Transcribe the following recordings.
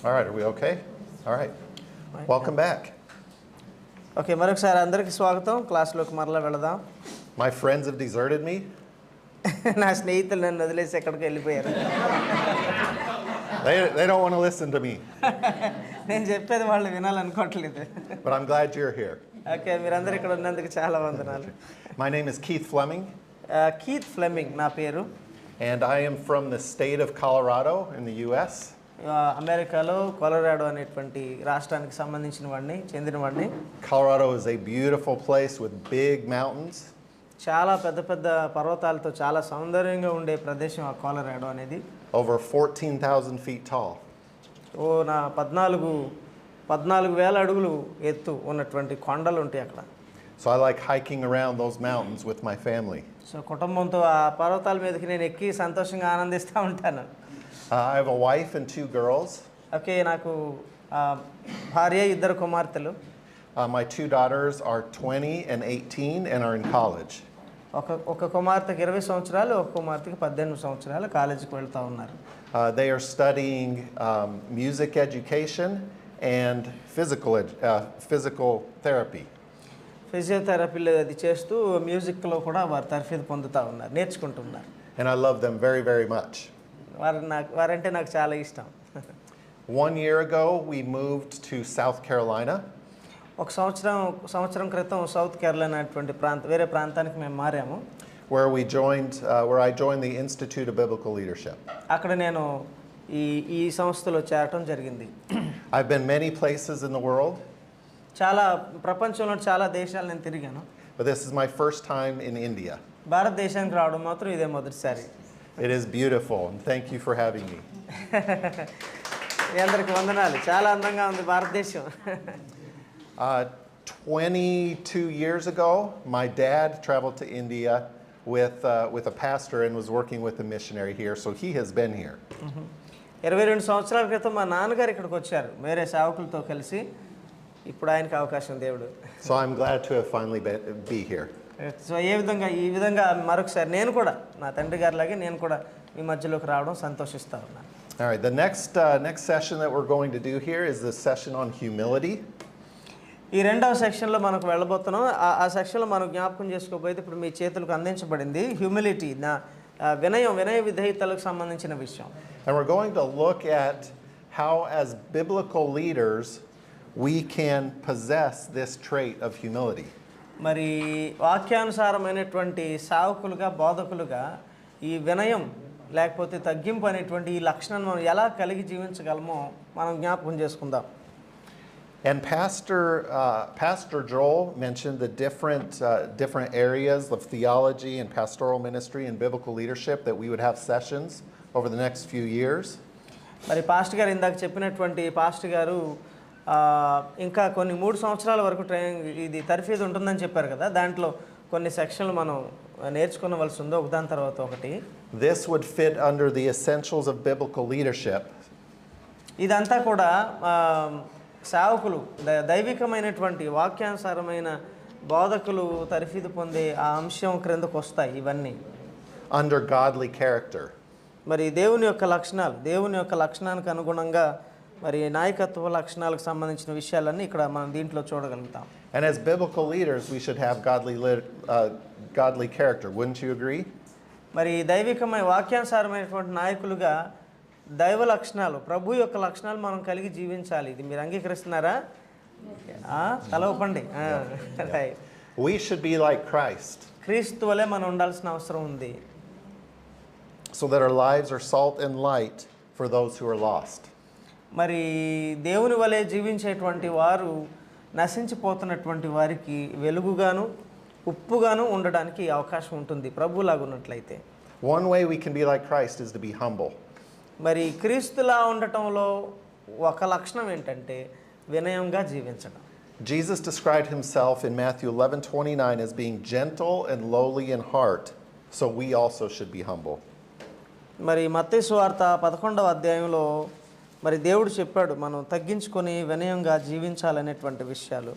All right, are we okay? All right. Welcome back. Okay, మరొకసారి అందరికీ స్వాగతం. క్లాస్లోకి మరలా వెళదాం. My friends have deserted me. నా స్నేహితులు నన్ను వదిలేసి ఎక్కడికి వెళ్ళిపోయారు. They don't want to listen to me. నేను చెప్పేది వాళ్ళు వినాలనుకోవట్లేదు. But I'm glad you're here. Okay, మీరందరూ ఇక్కడ ఉన్నందుకు చాలా వందనాలు. My name is Keith Fleming. Keith Fleming నా పేరు. And I am from the state of Colorado in the U.S. అమెరికాలో కొలరాడో అనేటువంటి రాష్ట్రానికి సంబంధించిన వాడిని, చెందిన వాడిని. Colorado is a beautiful place with big mountains. చాలా పెద్ద పెద్ద పర్వతాలతో చాలా సౌందర్యంగా ఉండే ప్రదేశం ఆ కొలరాడో అనేది. Over 14,000 feet tall. నా 14,000 అడుగులు ఎత్తు ఉన్నటువంటి కొండలు ఉంటాయి అక్కడ. So I like hiking around those mountains with my family. So కుటుంబంతో ఆ పర్వతాల మీదకి నేను ఎక్కి సంతోషంగా ఆనందిస్తూ ఉంటాను. I have a wife and 2 girls. Okay, నాకు భార్య, 2 కుమార్తెలు. My 2 daughters are 20 and 18 and are in college. ఒక కుమార్తెకి 20 సంవత్సరాలు, ఒక కుమార్తెకి 18 సంవత్సరాలు, కాలేజీకి వెళ్తూ ఉన్నారు. They are studying music education and physical therapy. ఫిజియోథెరపీలో అది చేస్తూ మ్యూజిక్లో కూడా వారు తర్ఫీదు పొందుతూ ఉన్నారు, నేర్చుకుంటున్నారు. And I love them very, very much. వారంటే నాకు చాలా ఇష్టం. 1 year ago, we moved to South Carolina. ఒక సంవత్సరం క్రితం సౌత్ కేరళైనా అటువంటి వేరే ప్రాంతానికి మేము మారాము. Where I joined the Institute of Biblical Leadership. అక్కడ నేను ఈ సంస్థలో చేరటం జరిగింది. I've been many places in the world. చాలా ప్రపంచంలో చాలా దేశాలు నేను తిరిగాను. But this is my first time in India. భారతదేశానికి రావడం మాత్రం ఇదే మొదటిసారి. It is beautiful, and thank you for having me. మీ అందరికి వందనాలు. చాలా అందంగా ఉంది భారతదేశం. 22 years ago, my dad traveled to India with a pastor and was working with a missionary here, so he has been here. 22 సంవత్సరాల క్రితం మా నాన్నగారు ఇక్కడికి వచ్చారు వేరే సేవకులతో కలిసి. ఇప్పుడు ఆయనకి అవకాశం దేవుడు. So I'm glad to have finally be here. So ఈ విధంగా మరొకసారి నేను కూడా నా తండ్రి గారిలాగే నేను కూడా మీ మధ్యలోకి రావడం సంతోషిస్తా ఉన్నాను. All right, the next session that we're going to do here is the session on humility. ఈ రెండవ సెక్షన్లో మనకు వెళ్ళబోతున్నాం. ఆ సెక్షన్లో మనం జ్ఞాపకం చేసుకోబోయేది ఇప్పుడు మీ చేతులకు అందించబడింది హ్యూమిలిటీ, నా వినయ విధేయతలకు సంబంధించిన విషయం. And we're going to look at how as biblical leaders we can possess this trait of humility. మరి వాక్యానుసారమైనటువంటి సేవకులుగా, బోధకులుగా ఈ వినయం లేకపోతే తగ్గింపు అనేటువంటి ఈ లక్షణాన్ని మనం ఎలా కలిగి జీవించగలమో మనం జ్ఞాపకం చేసుకుందాం. And Pastor Joel mentioned the different areas of theology and pastoral ministry and biblical leadership that we would have sessions over the next few years. మరి పాస్టర్ గారు ఇందాక చెప్పినటువంటి పాస్టర్ గారు ఇంకా కొన్ని 3 సంవత్సరాల వరకు ఇది తర్ఫీదు ఉంటుందని చెప్పారు కదా, దాంట్లో కొన్ని సెక్షన్లు మనం నేర్చుకోవలసి ఉందో ఒకదాని తర్వాత ఒకటి. This would fit under the essentials of biblical leadership. ఇదంతా కూడా సేవకులు, దైవికమైనటువంటి వాక్యానుసారమైన బోధకులు తర్ఫీదు పొందే ఆ అంశం క్రిందకు వస్తాయి ఇవన్నీ. Under godly character. మరి దేవుని యొక్క లక్షణానికి అనుగుణంగా మరి నాయకత్వ లక్షణాలకు సంబంధించిన విషయాలన్నీ ఇక్కడ మనం దీంట్లో చూడగలుగుతాం. And as biblical leaders we should have godly character, wouldn't you agree? మరి వాక్యానుసారమైనటువంటి నాయకులుగా దైవ లక్షణాలు, ప్రభు యొక్క లక్షణాలు మనం కలిగి జీవించాలి. ఇది మీరు అంగీకరిస్తున్నారా? తలవపండి. We should be like Christ. క్రీస్తు వలె మనం ఉండాల్సిన అవసరం ఉంది. So that our lives are salt and light for those who are lost. మరి దేవుని వలె జీవించేటువంటి వారు నశించిపోతున్నటువంటి వారికి వెలుగుగాను ఉప్పుగాను ఉండడానికి అవకాశం ఉంటుంది ప్రభువులాగా ఉన్నట్లయితే. One way we can be like Christ is to be humble. మరి క్రీస్తులా ఉండటంలో ఒక లక్షణం ఏంటంటే వినయంగా జీవించడం. Jesus described himself in Matthew 11:29 as being gentle and lowly in heart, so we also should be humble. మరి మత్తయి సువార్త 11వ అధ్యాయంలో మరి దేవుడు చెప్పాడు మనం తగ్గించుకొని వినయంగా జీవించాలనేటువంటి విషయాలు.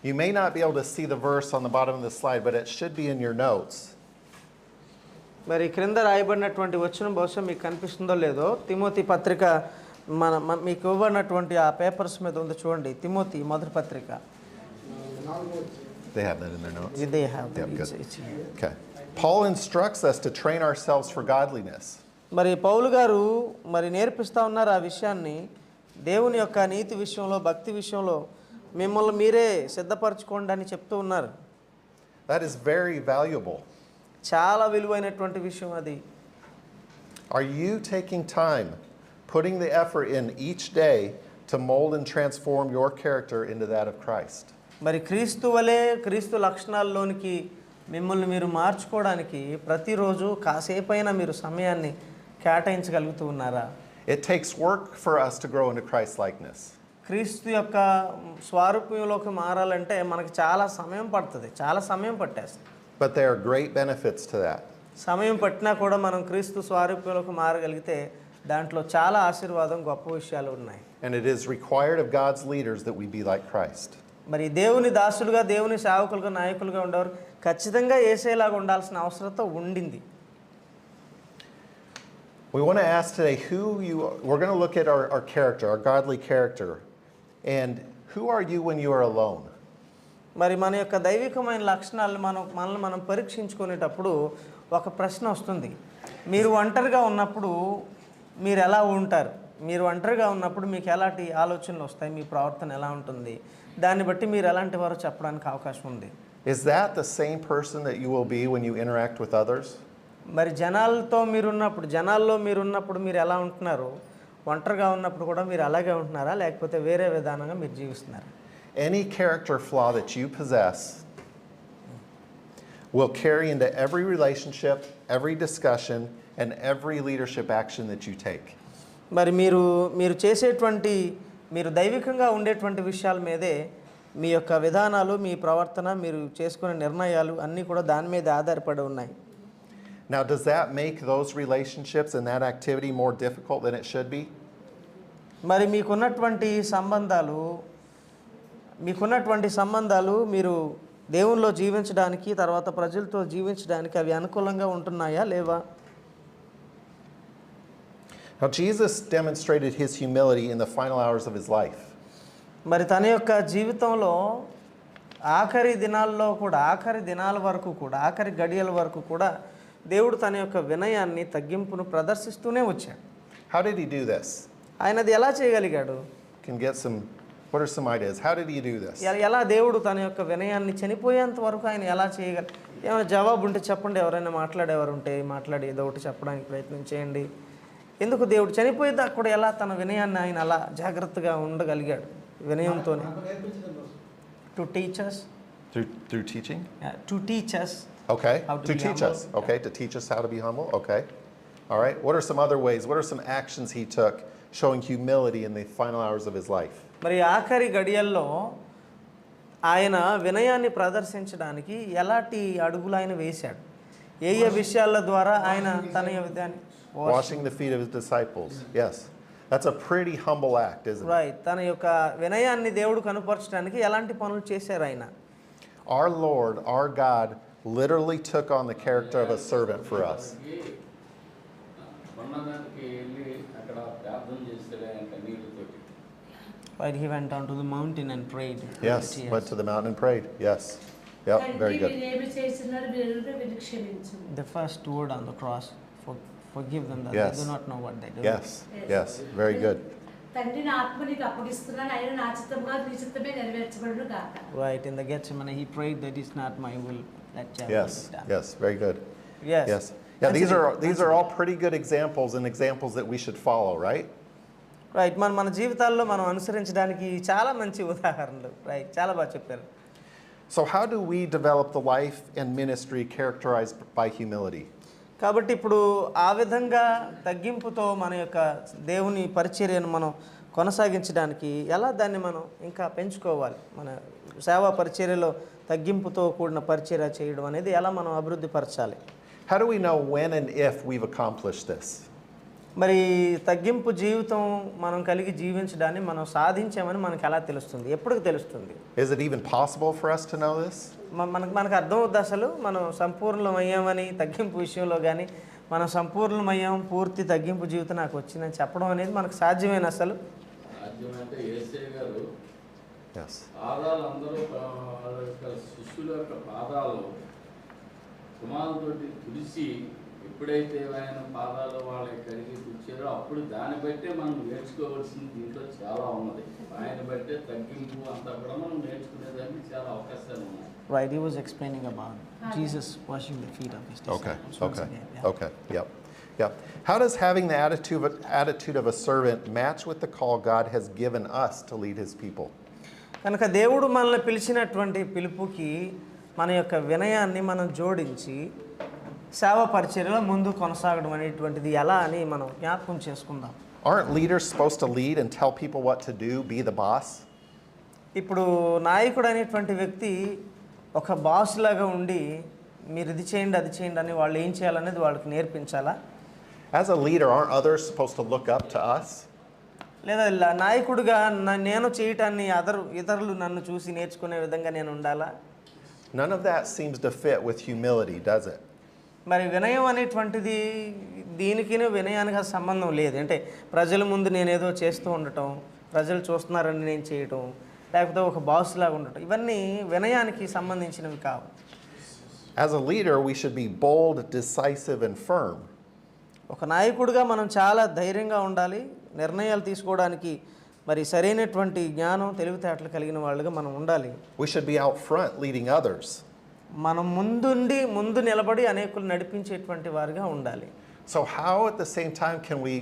You may not be able to see the verse on the bottom of the slide, but it should be in your notes. మరి క్రింద రాయబడినటువంటి వచనం బహుశా మీకు కనిపిస్తుందో లేదో, తిమోతి పత్రిక మీకు ఇవ్వబడినటువంటి ఆ పేపర్స్ మీద ఉంది చూడండి, తిమోతి మొదటి పత్రిక. They have that in their notes. They have Yep, that. good. Okay. Paul instructs us to train ourselves for godliness. మరి పౌలు గారు మరి నేర్పిస్తూ ఉన్నారు ఆ విషయాన్ని, దేవుని యొక్క నీతి విషయంలో, భక్తి విషయంలో మిమ్మల్ని మీరే సిద్ధపరచుకోండి అని చెప్తూ ఉన్నారు. That is very valuable. చాలా విలువైనటువంటి విషయం అది. Are you taking time, putting the effort in each day to mold and transform your character into that of Christ? మరి క్రీస్తు వలె, క్రీస్తు లక్షణాల్లోనికి మిమ్మల్ని మీరు మార్చుకోవడానికి ప్రతిరోజు కాసేపైనా మీరు సమయాన్ని కేటాయించగలుగుతూ ఉన్నారా? It takes work for us to grow into Christ likeness. క్రీస్తు యొక్క స్వారూప్యంలోకి మారాలంటే మనకి చాలా సమయం పడుతుంది, చాలా సమయం పట్టేస్తుంది. But there are great benefits to that. సమయం పట్టినా కూడా మనం క్రీస్తు స్వారూప్యంలోకి మారగలిగితే దాంట్లో చాలా ఆశీర్వాదం, గొప్ప విషయాలు ఉన్నాయి. And it is required of God's leaders that we be like Christ. మరి దేవుని దాసులుగా, దేవుని సేవకులుగా, నాయకులుగా ఉండేవారు ఖచ్చితంగా యేసేలాగా ఉండాల్సిన అవసరత ఉండింది. We want to ask today we're going to look at our character, our godly character. And who are you when you are alone? మరి మన యొక్క దైవికమైన లక్షణాలు మనల్ని మనం పరీక్షించుకునేటప్పుడు ఒక ప్రశ్న వస్తుంది. మీరు ఒంటరిగా ఉన్నప్పుడు మీరు ఎలా ఉంటారు? మీరు ఒంటరిగా ఉన్నప్పుడు మీకు ఎలాంటి ఆలోచనలు వస్తాయి? మీ ప్రవర్తన ఎలా ఉంటుంది? దాన్ని బట్టి మీరు ఎలాంటి వారో చెప్పడానికి అవకాశం ఉంది. Is that the same person that you will be when you interact with others? మరి జనాల్లో మీరున్నప్పుడు మీరు ఎలా ఉంటున్నారు? ఒంటరిగా ఉన్నప్పుడు కూడా మీరు అలాగే ఉంటున్నారా, లేకపోతే వేరే విధానంగా మీరు జీవిస్తున్నారా? Any character flaw that you possess will carry into every relationship, every discussion, and every leadership action that you take. మరి మీరు చేసేటువంటి, మీరు దైవికంగా ఉండేటువంటి విషయాల మీదే మీ యొక్క విధానాలు, మీ ప్రవర్తన, మీరు చేసుకునే నిర్ణయాలు అన్నీ కూడా దాని మీద ఆధారపడి ఉన్నాయి. Now, does that make those relationships and that activity more difficult than it should be? మరి మీకున్నటువంటి సంబంధాలు మీరు దేవునిలో జీవించడానికి, తర్వాత ప్రజలతో జీవించడానికి అవి అనుకూలంగా ఉంటున్నాయా లేవా? Now, Jesus demonstrated his humility in the final hours of his life. మరి తన యొక్క జీవితంలో ఆఖరి దినాల వరకు కూడా, ఆఖరి గడియల వరకు కూడా దేవుడు తన యొక్క వినయాన్ని, తగ్గింపును ప్రదర్శిస్తూనే వచ్చాడు. How did he do this? ఆయన అది ఎలా చేయగలిగాడు? What are some ideas? How did he do this? ఎలా దేవుడు తన యొక్క వినయాన్ని చనిపోయేంత వరకు ఆయన ఎలా చేయగలరు? ఏమైనా జవాబు ఉంటే చెప్పండి. ఎవరైనా మాట్లాడేవారు ఉంటే మాట్లాడి ఏదో ఒకటి చెప్పడానికి ప్రయత్నం చేయండి. ఎందుకు దేవుడు చనిపోయేదాకా కూడా ఎలా తన వినయాన్ని ఆయన అలా జాగ్రత్తగా ఉండగలిగాడు? వినయంతోనే. To teach us. Through teaching? To teach us. Okay. To teach us. Okay. To teach us how to be humble. Okay. All right. What are some other ways? What are some actions he took showing humility in the final hours of his life? మరి ఆఖరి గడియల్లో ఆయన వినయాన్ని ప్రదర్శించడానికి ఎలాంటి అడుగులు ఆయన వేశాడు? ఏ విషయాల ద్వారా ఆయన తన విధాన్ని? Washing the feet of his disciples. Yes. That's a pretty humble act, isn't it? Right. తన యొక్క వినయాన్ని దేవుడు కనుపరచడానికి ఎలాంటి పనులు చేశారు ఆయన? Our Lord, our God, literally took on the character of a servant for us. Right, he went down to the mountain and prayed. Yes, went to the mountain and prayed. Yes. Yep, very good. The first word on the cross, forgive them that Yes. they do not know what they do. Yes, very good. Right, in the Gethsemane he prayed that it's not my will, that your will be done. Yes, very good. Yes. Yeah, these are all pretty good examples and examples that we should follow, right? Right, మన జీవితాల్లో మనం అనుసరించడానికి చాలా మంచి ఉదాహరణలు. Right, చాలా బాగా చెప్పారు. So how do we develop the life and ministry characterized by humility? కాబట్టి ఇప్పుడు ఆ విధంగా తగ్గింపుతో మన యొక్క దేవుని పరిచర్యను మనం కొనసాగించడానికి ఎలా దాన్ని మనం ఇంకా పెంచుకోవాలి? మన సేవా పరిచర్యలో తగ్గింపుతో కూడిన పరిచర్య చేయడం అనేది ఎలా మనం అభివృద్ధి పరచాలి? How do we know when and if we've accomplished this? మరి తగ్గింపు జీవితం మనం కలిగి జీవించడాన్ని మనం సాధించామని మనకు ఎలా తెలుస్తుంది? ఎప్పుడు తెలుస్తుంది? Is it even possible for us to know this? మనకు అర్థమవుద్ది అసలు మనం సంపూర్ణం అయ్యామని తగ్గింపు విషయంలో కానీ మనం సంపూర్ణమయ్యాం, పూర్తి తగ్గింపు జీవితం నాకు వచ్చిందని చెప్పడం అనేది మనకు సాధ్యమేనా అసలు? సాధ్యమంటే యేసయ్య గారు Yes. పాదాలు అందరూ వాళ్ళ యొక్క శిష్యుల యొక్క పాదాలు రుమాలతోటి తుడిసి ఎప్పుడైతే ఆయన పాదాలు వాళ్ళకి కడిగి తుడిచారో అప్పుడు దాన్ని బట్టే మనం నేర్చుకోవాల్సింది దీంట్లో చాలా ఉన్నది. ఆయన బట్టే తగ్గింపు అంతా కూడా మనం నేర్చుకునేదానికి చాలా అవకాశాలు ఉన్నాయి. Right, he was explaining about Jesus washing the feet of his disciples. Okay. Yep. How does having the attitude of a servant match with the call God has given us to lead his people? కనుక దేవుడు మనల్ని పిలిచినటువంటి పిలుపుకి మన యొక్క వినయాన్ని మనం జోడించి సేవ పరిచర్యలో ముందు కొనసాగడం అనేటువంటిది ఎలా అని మనం జ్ఞాపకం చేసుకుందాం. Aren't leaders supposed to lead and tell people what to do, be the boss? ఇప్పుడు నాయకుడు అనేటువంటి వ్యక్తి ఒక బాస్ లాగా ఉండి మీరు ఇది చేయండి అది చేయండి అని వాళ్ళు ఏం చేయాలనేది వాళ్ళకి నేర్పించాలా? As a leader, aren't others supposed to look up to us? లేదా నాయకుడిగా నేను చేయటాన్ని ఇతరులు నన్ను చూసి నేర్చుకునే విధంగా నేను ఉండాలా? None of that seems to fit with humility, does it? మరి వినయం అనేటువంటిది దీనికి వినయానికి సంబంధం లేదు. అంటే ప్రజల ముందు నేనేదో చేస్తూ ఉండటం, ప్రజలు చూస్తున్నారని నేను చేయటం, లేకపోతే ఒక బాస్ లాగా ఉండటం, ఇవన్నీ వినయానికి సంబంధించినవి కావు. As a leader, we should be bold, decisive, and firm. ఒక నాయకుడిగా మనం చాలా ధైర్యంగా ఉండాలి. నిర్ణయాలు తీసుకోవడానికి మరి సరైనటువంటి జ్ఞానం, తెలివితేటలు కలిగిన వాళ్ళుగా మనం ఉండాలి. We should be out front leading others. మనం ముందు నిలబడి అనేకులు నడిపించేటువంటి వారుగా ఉండాలి. So how at the same time can we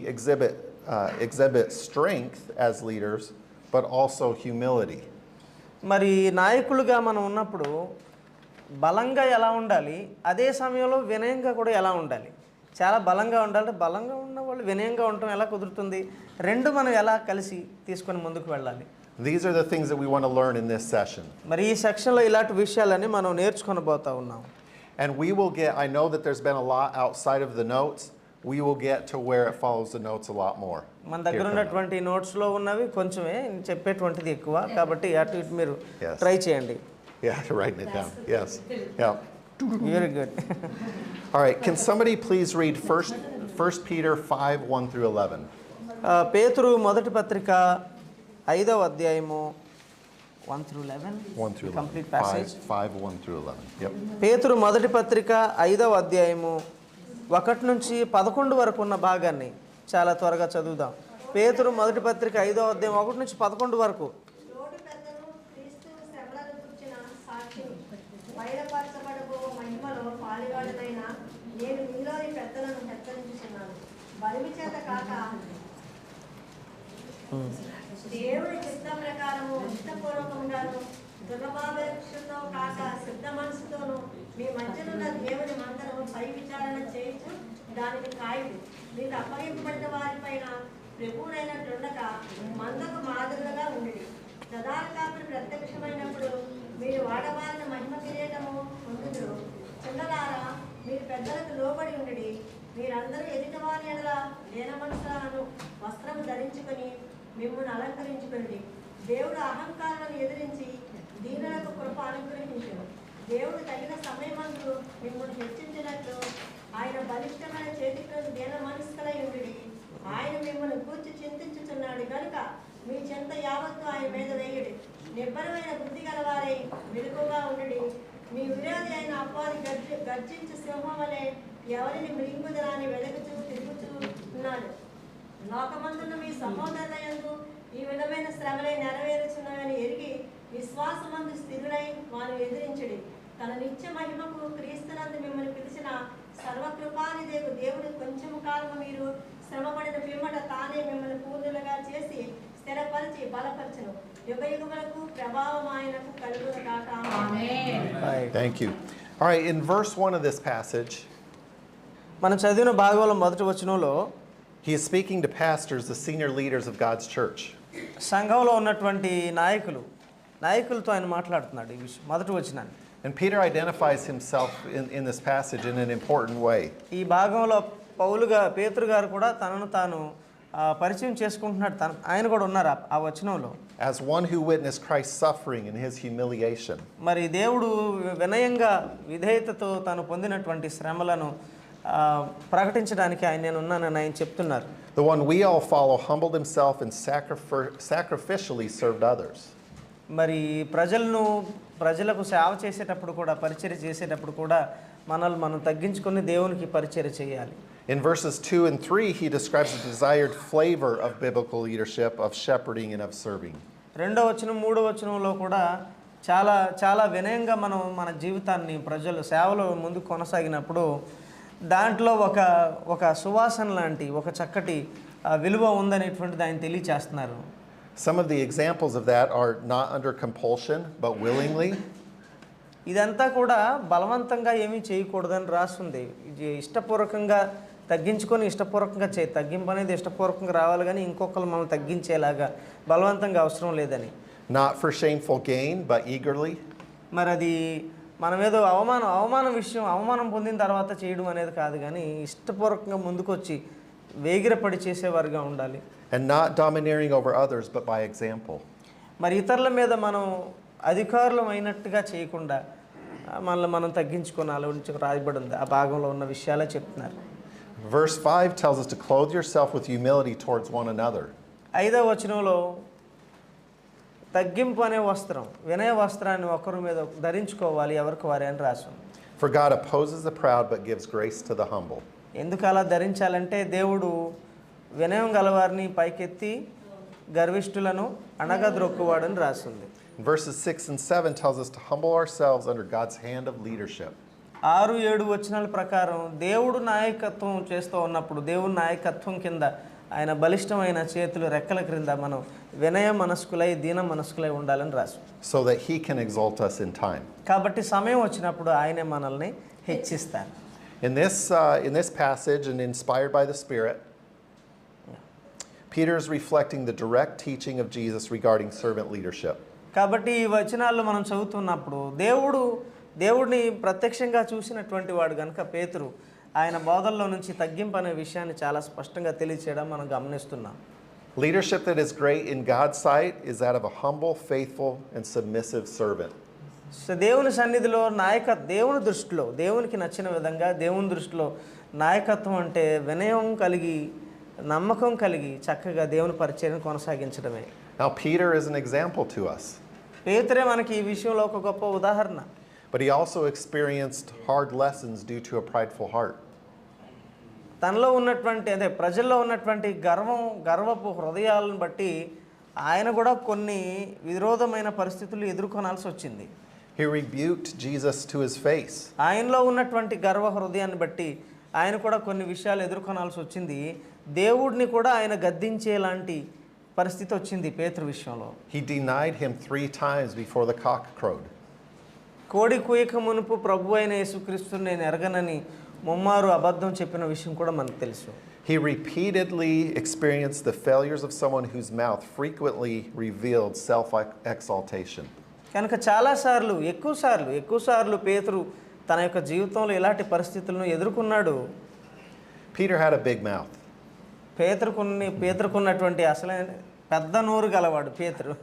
exhibit strength as leaders, but also humility? మరి నాయకులుగా మనం ఉన్నప్పుడు బలంగా ఎలా ఉండాలి, అదే సమయంలో వినయంగా కూడా ఎలా ఉండాలి? చాలా బలంగా ఉండాలి. బలంగా ఉన్న వాళ్ళు వినయంగా ఉండటం ఎలా కుదురుతుంది? రెండు మనం ఎలా కలిసి తీసుకొని ముందుకు వెళ్ళాలి? These are the things that we want to learn in this session. మరి ఈ సెక్షన్లో ఇలాంటి విషయాలని మనం నేర్చుకొనబోతా ఉన్నాం. And we will get, I know that there's been a lot outside of the notes. We will get to where it follows the notes a lot more. మన దగ్గర ఉన్నటువంటి నోట్స్లో ఉన్నవి కొంచెమే, చెప్పేటువంటిది ఎక్కువ, కాబట్టి అటు ఇటు మీరు ట్రై చేయండి. Yeah, writing it down. Yes. Yeah. Very good. All right, can somebody please read 1 Peter 5:1-11? పేతురు మొదటి పత్రిక 5వ అధ్యాయము 1-11. 1-11. Complete passage. 5:1-11. Yep. పేతురు మొదటి పత్రిక 5వ అధ్యాయము 1-11 వరకు ఉన్న భాగాన్ని చాలా త్వరగా చదువుదాం. పేతురు మొదటి పత్రిక 5వ అధ్యాయం 1-11 వరకు. బయలుపరచబడబో మహిమలో పాలివాడనైన నేను మీలోని పెద్దలను హెచ్చరించుచున్నాను. బలిమి చేత కాక దేవుడి చిత్తం ప్రకారము ఇష్టపూర్వకంగాను దుర్భావేక్షతో కాక సిద్ధ మనసుతోనూ మీ మధ్యనున్న దేవుని మందను పై విచారణ చేయించు దానికి కాయుడు. మీకు అప్పగింపబడిన వారిపైన ప్రభువునైనట్లుండక మందకు మాదిరిగా ఉండేది. ప్రధాన కాపుడు ప్రత్యక్షమైనప్పుడు మీరు వాడవారిన మహిమ కిరీటము పొందుదురు. చిన్నలారా, మీరు పెద్దలకు లోబడి ఉండడి. మీరందరూ ఎదుటి వారి ఎడల లేన మనసులను వస్త్రము ధరించుకొని మిమ్మల్ని అలంకరించుకోండి. దేవుడు అహంకారాలను ఎదిరించి దీనులకు కృప అనుగ్రహించును. దేవుడు తగిన సమయమందు మిమ్మల్ని హెచ్చించినట్లు ఆయన బలిష్టమైన చేతితో దీన మనస్కులై ఉండడి. ఆయన మిమ్మల్ని కూర్చి చింతించుచున్నాడు కనుక మీ చెంత యావత్తు ఆయన మీద వేయడి. నిబ్బరమైన బుద్ధి గలవారై మెలకుగా ఉండడి. మీ విరోధి అయిన అపవాది గర్జించు సింహం వలె ఎవరిని మృంగుదరాన్ని వెలుగుచూ తిరుగుతూ ఉన్నాడు. లోకమందున్న మీ సహోదరుల యందు ఈ విధమైన శ్రమలై నెరవేరుచున్నవని ఎరిగి విశ్వాసమందు స్థిరులై వారు ఎదిరించడి. తన నిత్య మహిమకు క్రీస్తునందు మిమ్మల్ని పిలిచిన సర్వకృపానిదేవు దేవుడు కొంచెము కాలము మీరు శ్రమపడిన పిమ్మట తానే మిమ్మల్ని పూర్ణులుగా చేసి స్థిరపరిచి బలపరచును. యుగయుగములకు ప్రభావం ఆయనకు కలుగును గాక. ఆమేన్. Thank you. All right, in verse 1 of this passage, మనం చదివిన భాగంలో మొదటి వచనంలో he is speaking to pastors, the senior leaders of God's church. సంఘంలో ఉన్నటువంటి నాయకులతో ఆయన మాట్లాడుతున్నాడు ఈ విషయం మొదటి వచనాన్ని. And Peter identifies himself in this passage in an important way. ఈ భాగంలో పేతురు గారు కూడా తనను తాను పరిచయం చేసుకుంటున్నాడు. ఆయన కూడా ఉన్నారు ఆ వచనంలో. As one who witnessed Christ's suffering and his humiliation. మరి దేవుడు వినయంగా విధేయతతో తాను పొందినటువంటి శ్రమలను ప్రకటించడానికి నేను ఉన్నానని ఆయన చెప్తున్నారు. The one we all follow humbled himself and sacrificially served others. మరి ప్రజలకు సేవ చేసేటప్పుడు కూడా, పరిచర్య చేసేటప్పుడు కూడా మనల్ని మనం తగ్గించుకొని దేవునికి పరిచర్య చేయాలి. In verses 2 and 3, he describes the desired flavor of biblical leadership, of shepherding and of serving. 2వ వచనం 3వ వచనంలో కూడా చాలా చాలా వినయంగా మనం మన జీవితాన్ని ప్రజలు సేవలో ముందుకు కొనసాగినప్పుడు దాంట్లో ఒక సువాసన లాంటి ఒక చక్కటి విలువ ఉందనేటువంటిది ఆయన తెలియచేస్తున్నారు. Some of the examples of that are not under compulsion but willingly. ఇదంతా కూడా బలవంతంగా ఏమీ చేయకూడదని రాస్తుంది. ఇది ఇష్టపూర్వకంగా తగ్గించుకొని ఇష్టపూర్వకంగా తగ్గింపు అనేది ఇష్టపూర్వకంగా రావాలి కానీ ఇంకొకరు మనం తగ్గించేలాగా బలవంతంగా అవసరం లేదని. Not for shameful gain but eagerly. మరి అది మనం ఏదో అవమానం పొందిన తర్వాత చేయడం అనేది కాదు కానీ ఇష్టపూర్వకంగా ముందుకొచ్చి వేగిరపడి చేసేవారుగా ఉండాలి. And not domineering over others but by example. మరి ఇతరుల మీద మనం అధికారులం అయినట్టుగా చేయకుండా మనల్ని మనం తగ్గించుకోనాలి నుంచి రాయబడి ఉంది. ఆ భాగంలో ఉన్న విషయాలే చెప్తున్నారు. Verse 5 tells us to clothe yourself with humility towards one another. 5వ వచనంలో తగ్గింపు అనే వస్త్రం, వినయ వస్త్రాన్ని ఒకరి మీద ధరించుకోవాలి ఎవరికి వారే అని రాస్తుంది. For God opposes the proud but gives grace to the humble. ఎందుకు అలా ధరించాలంటే దేవుడు వినయం గలవారిని పైకెత్తి గర్విష్ఠులను అణగద్రొక్కువాడని రాస్తుంది. Verses 6 and 7 tells us to humble ourselves under God's hand of leadership. 6-7 వచనాల ప్రకారం దేవుడు నాయకత్వం చేస్తూ ఉన్నప్పుడు దేవుని నాయకత్వం కింద ఆయన బలిష్టమైన చేతులు రెక్కల క్రింద మనం వినయ మనస్కులై దీన మనస్కులై ఉండాలని రాసు. So that he can exalt us in time. కాబట్టి సమయం వచ్చినప్పుడు ఆయనే మనల్ని హెచ్చిస్తారు. In this passage and inspired by the Spirit, Peter is reflecting the direct teaching of Jesus regarding servant leadership. కాబట్టి ఈ వచనాల్లో మనం చదువుతున్నప్పుడు దేవుడిని ప్రత్యక్షంగా చూసినటువంటి వాడు గనుక పేతురు ఆయన బోధల్లో నుంచి తగ్గింపు అనే విషయాన్ని చాలా స్పష్టంగా తెలియచేయడం మనం గమనిస్తున్నాం. Leadership that is great in God's sight is that of a humble, faithful and submissive servant. So దేవుని సన్నిధిలో దేవుని దృష్టిలో దేవునికి నచ్చిన విధంగా దేవుని దృష్టిలో నాయకత్వం అంటే వినయం కలిగి నమ్మకం కలిగి చక్కగా దేవుని పరిచర్యను కొనసాగించడమే. Now Peter is an example to us. పేతురే మనకి ఈ విషయంలో ఒక గొప్ప ఉదాహరణ. But he also experienced hard lessons due to a prideful heart. తనలో ఉన్నటువంటి ప్రజల్లో ఉన్నటువంటి గర్వపు హృదయాలను బట్టి ఆయన కూడా కొన్ని విరోధమైన పరిస్థితులు ఎదుర్కొనాల్సి వచ్చింది. He rebuked Jesus to his face. ఆయనలో ఉన్నటువంటి గర్వ హృదయాన్ని బట్టి ఆయన కూడా కొన్ని విషయాలు ఎదుర్కొనాల్సి వచ్చింది. దేవుడిని కూడా ఆయన గద్దించేలాంటి పరిస్థితి వచ్చింది పేతురు విషయంలో. He denied him 3 times before the cock crowed. కోడి కూయక మునుపు ప్రభు అయిన యేసుక్రీస్తుని నేను ఎరగనని ముమ్మారు అబద్ధం చెప్పిన విషయం కూడా మనకు తెలుసు. He repeatedly experienced the failures of someone whose mouth frequently revealed self-exaltation. కనుక చాలాసార్లు ఎక్కువసార్లు పేతురు తన యొక్క జీవితంలో ఇలాంటి పరిస్థితులను ఎదుర్కొన్నాడు. Peter had a big mouth. పేతురుకున్నటువంటి అసలైన పెద్ద నోరు గలవాడు పేతురు.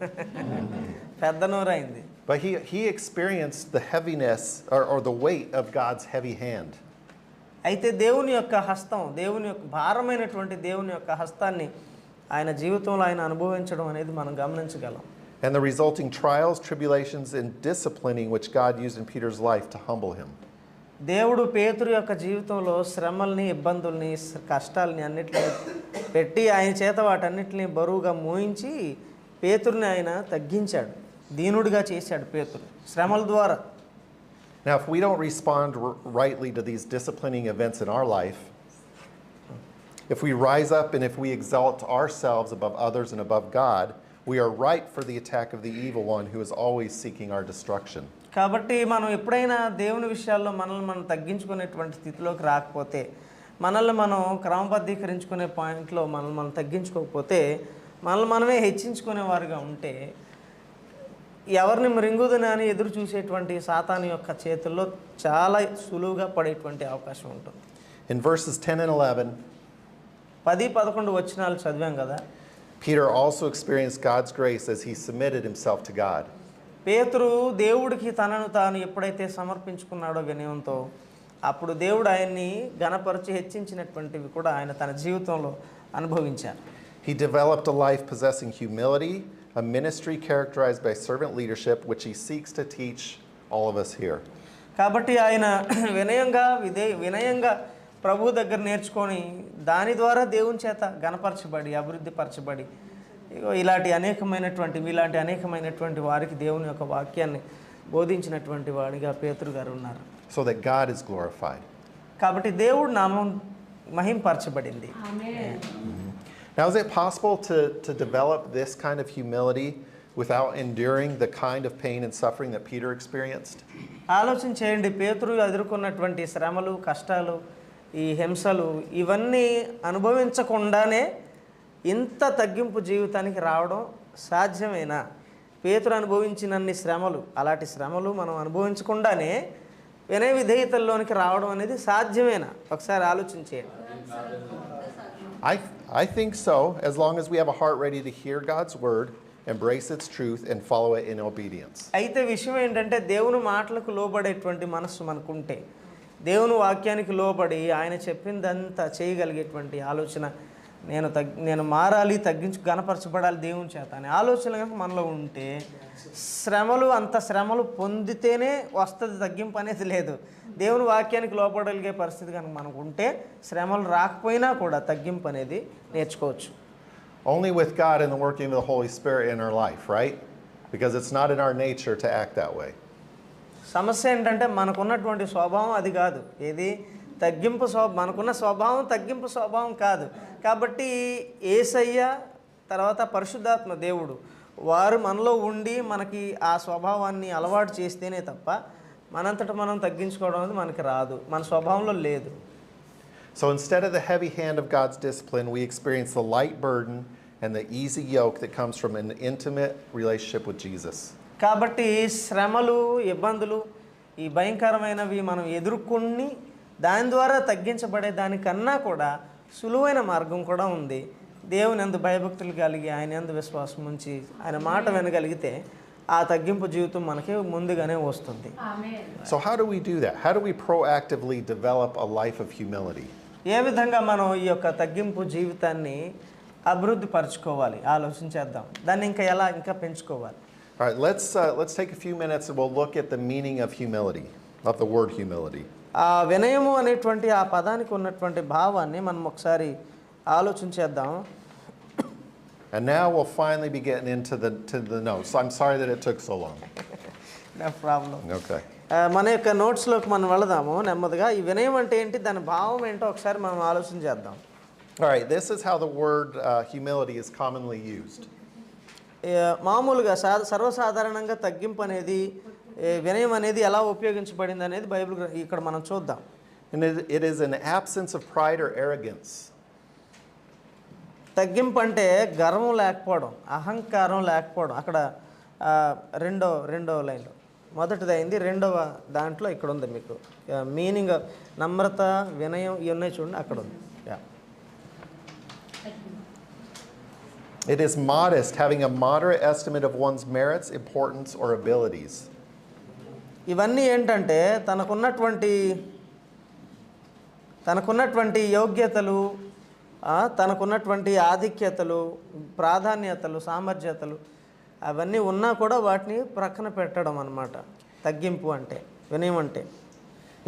పెద్ద నోరు అయింది. But he experienced the heaviness or the weight of God's heavy hand. అయితే దేవుని యొక్క హస్తం, దేవుని యొక్క భారమైనటువంటి దేవుని యొక్క హస్తాన్ని ఆయన జీవితంలో ఆయన అనుభవించడం అనేది మనం గమనించగలం. And the resulting trials, tribulations and disciplining which God used in Peter's life to humble him. దేవుడు పేతురు యొక్క జీవితంలో శ్రమల్ని, ఇబ్బందుల్ని, కష్టాలని అన్నిటిని పెట్టి ఆయన చేత వాటన్నిటిని బరువుగా మోయించి పేతురుని ఆయన తగ్గించాడు, దీనుడిగా చేశాడు పేతురు శ్రమల ద్వారా. Now if we don't respond rightly to these disciplining events in our life, if we rise up and if we exalt ourselves above others and above God, we are ripe for the attack of the evil one who is always seeking our destruction. కాబట్టి మనం ఎప్పుడైనా దేవుని విషయాల్లో మనల్ని మనం తగ్గించుకునేటువంటి స్థితిలోకి రాకపోతే, మనల్ని మనం క్రమబద్ధీకరించుకునే పాయింట్లో మనల్ని మనం తగ్గించుకోకపోతే, మనల్ని మనమే హెచ్చించుకునే వారుగా ఉంటే ఎవరిని మృంగుదని అని ఎదురు చూసేటువంటి సాతాను యొక్క చేతుల్లో చాలా సులువుగా పడేటువంటి అవకాశం ఉంటుంది. In verses 10 and 11, 10-11 వచనాలు చదివాం కదా. Peter also experienced God's grace as he submitted himself to God. పేతురు దేవుడికి తనను తాను ఎప్పుడైతే సమర్పించుకున్నాడో వినయంతో, అప్పుడు దేవుడు ఆయన్ని ఘనపరిచి హెచ్చించినటువంటివి కూడా ఆయన తన జీవితంలో అనుభవించారు. He developed a life possessing humility, a ministry characterized by servant leadership, which he seeks to teach all of us here. కాబట్టి ఆయన వినయంగా ప్రభు దగ్గర నేర్చుకొని దాని ద్వారా దేవుని చేత ఘనపరచబడి అభివృద్ధి పరచబడి ఇలాంటి అనేకమైనటువంటి వారికి దేవుని యొక్క వాక్యాన్ని బోధించినటువంటి వాడిగా పేతురు గారు ఉన్నారు. So that God is glorified. కాబట్టి దేవుడు నామం మహింపరచబడింది. Now, is it possible to develop this kind of humility without enduring the kind of pain and suffering that Peter experienced? ఆలోచన చేయండి, పేతురు ఎదుర్కొన్నటువంటి శ్రమలు, కష్టాలు, ఈ హింసలు ఇవన్నీ అనుభవించకుండానే ఇంత తగ్గింపు జీవితానికి రావడం సాధ్యమేనా? పేతురు అనుభవించినన్ని శ్రమలు, అలాంటి శ్రమలు మనం అనుభవించకుండానే వినయ విధేయతల్లోనికి రావడం అనేది సాధ్యమేనా? ఒకసారి ఆలోచించేయండి. I think so, as long as we have a heart ready to hear God's word, embrace its truth, and follow it in obedience. అయితే విషయం ఏంటంటే దేవుని మాటలకు లోబడేటువంటి మనస్సు మనకుంటే, దేవుని వాక్యానికి లోబడి ఆయన చెప్పిందంతా చేయగలిగేటువంటి ఆలోచన, నేను మారాలి, ఘనపరచబడాలి దేవుని చేత అనే ఆలోచన కనుక మనలో ఉంటే అంత శ్రమలు పొందితేనే వస్తుంది, తగ్గింపు అనేది లేదు. దేవుని వాక్యానికి లోపడగలిగే పరిస్థితి కనుక మనకు ఉంటే శ్రమలు రాకపోయినా కూడా తగ్గింపు అనేది నేర్చుకోవచ్చు. Only with God and the working of the Holy Spirit in our life, right? Because it's not in our nature to act that way. సమస్య ఏంటంటే మనకున్నటువంటి స్వభావం అది కాదు. మనకున్న స్వభావం తగ్గింపు స్వభావం కాదు. కాబట్టి యేసయ్య తర్వాత పరిశుద్ధాత్మ దేవుడు వారు మనలో ఉండి మనకి ఆ స్వభావాన్ని అలవాటు చేస్తేనే తప్ప మనంతట మనం తగ్గించుకోవడం అనేది మనకి రాదు, మన స్వభావంలో లేదు. So instead of the heavy hand of God's discipline, we experience the light burden and the easy yoke that comes from an intimate relationship with Jesus. కాబట్టి శ్రమలు, ఇబ్బందులు, ఈ భయంకరమైనవి మనం ఎదుర్కొని దాని ద్వారా తగ్గించబడే దానికన్నా కూడా సులువైన మార్గం కూడా ఉంది. దేవుని యందు భయభక్తులు కలిగి ఆయన యందు విశ్వాసం ఉంచి ఆయన మాట వినగలిగితే ఆ తగ్గింపు జీవితం మనకి ముందుగానే వస్తుంది. So how do we do that? How do we proactively develop a life of humility? ఏ విధంగా మనం ఈ యొక్క తగ్గింపు జీవితాన్ని అభివృద్ధి పరచుకోవాలి ఆలోచించేద్దాం. దాన్ని ఇంకా పెంచుకోవాలి. All right, let's take a few minutes and we'll look at the meaning of humility, of the word humility. ఆ వినయము అనేటువంటి ఆ పదానికి ఉన్నటువంటి భావాన్ని మనం ఒకసారి ఆలోచించేద్దాం. And now we'll finally be getting into the notes. I'm sorry that it took so long. No problem. Okay. మన యొక్క నోట్స్లోకి మనం వెళదాము నెమ్మదిగా. ఈ వినయం అంటే ఏంటి, దాని భావం ఏంటో ఒకసారి మనం ఆలోచన చేద్దాం. All right, this is how the word humility is commonly used. మామూలుగా సర్వసాధారణంగా తగ్గింపు అనేది, వినయం అనేది ఎలా ఉపయోగించబడింది అనేది బైబిల్ ఇక్కడ మనం చూద్దాం. And it is an absence of pride or arrogance. తగ్గింపు అంటే గర్వం లేకపోవడం, అహంకారం లేకపోవడం. అక్కడ రెండో లైన్లో మొదటిది అయింది, రెండవ దాంట్లో ఇక్కడ ఉంది మీకు మీనింగ్. నమ్రత, వినయం ఇవి ఉన్నాయి చూడండి, అక్కడ ఉంది. It is modest, having a moderate estimate of one's merits, importance, or abilities. ఇవన్నీ ఏంటంటే తనకున్నటువంటి యోగ్యతలు, తనకున్నటువంటి ఆధిక్యతలు, ప్రాధాన్యతలు, సామర్థ్యతలు అవన్నీ ఉన్నా కూడా వాటిని ప్రక్కన పెట్టడం అన్నమాట తగ్గింపు అంటే, వినయం అంటే.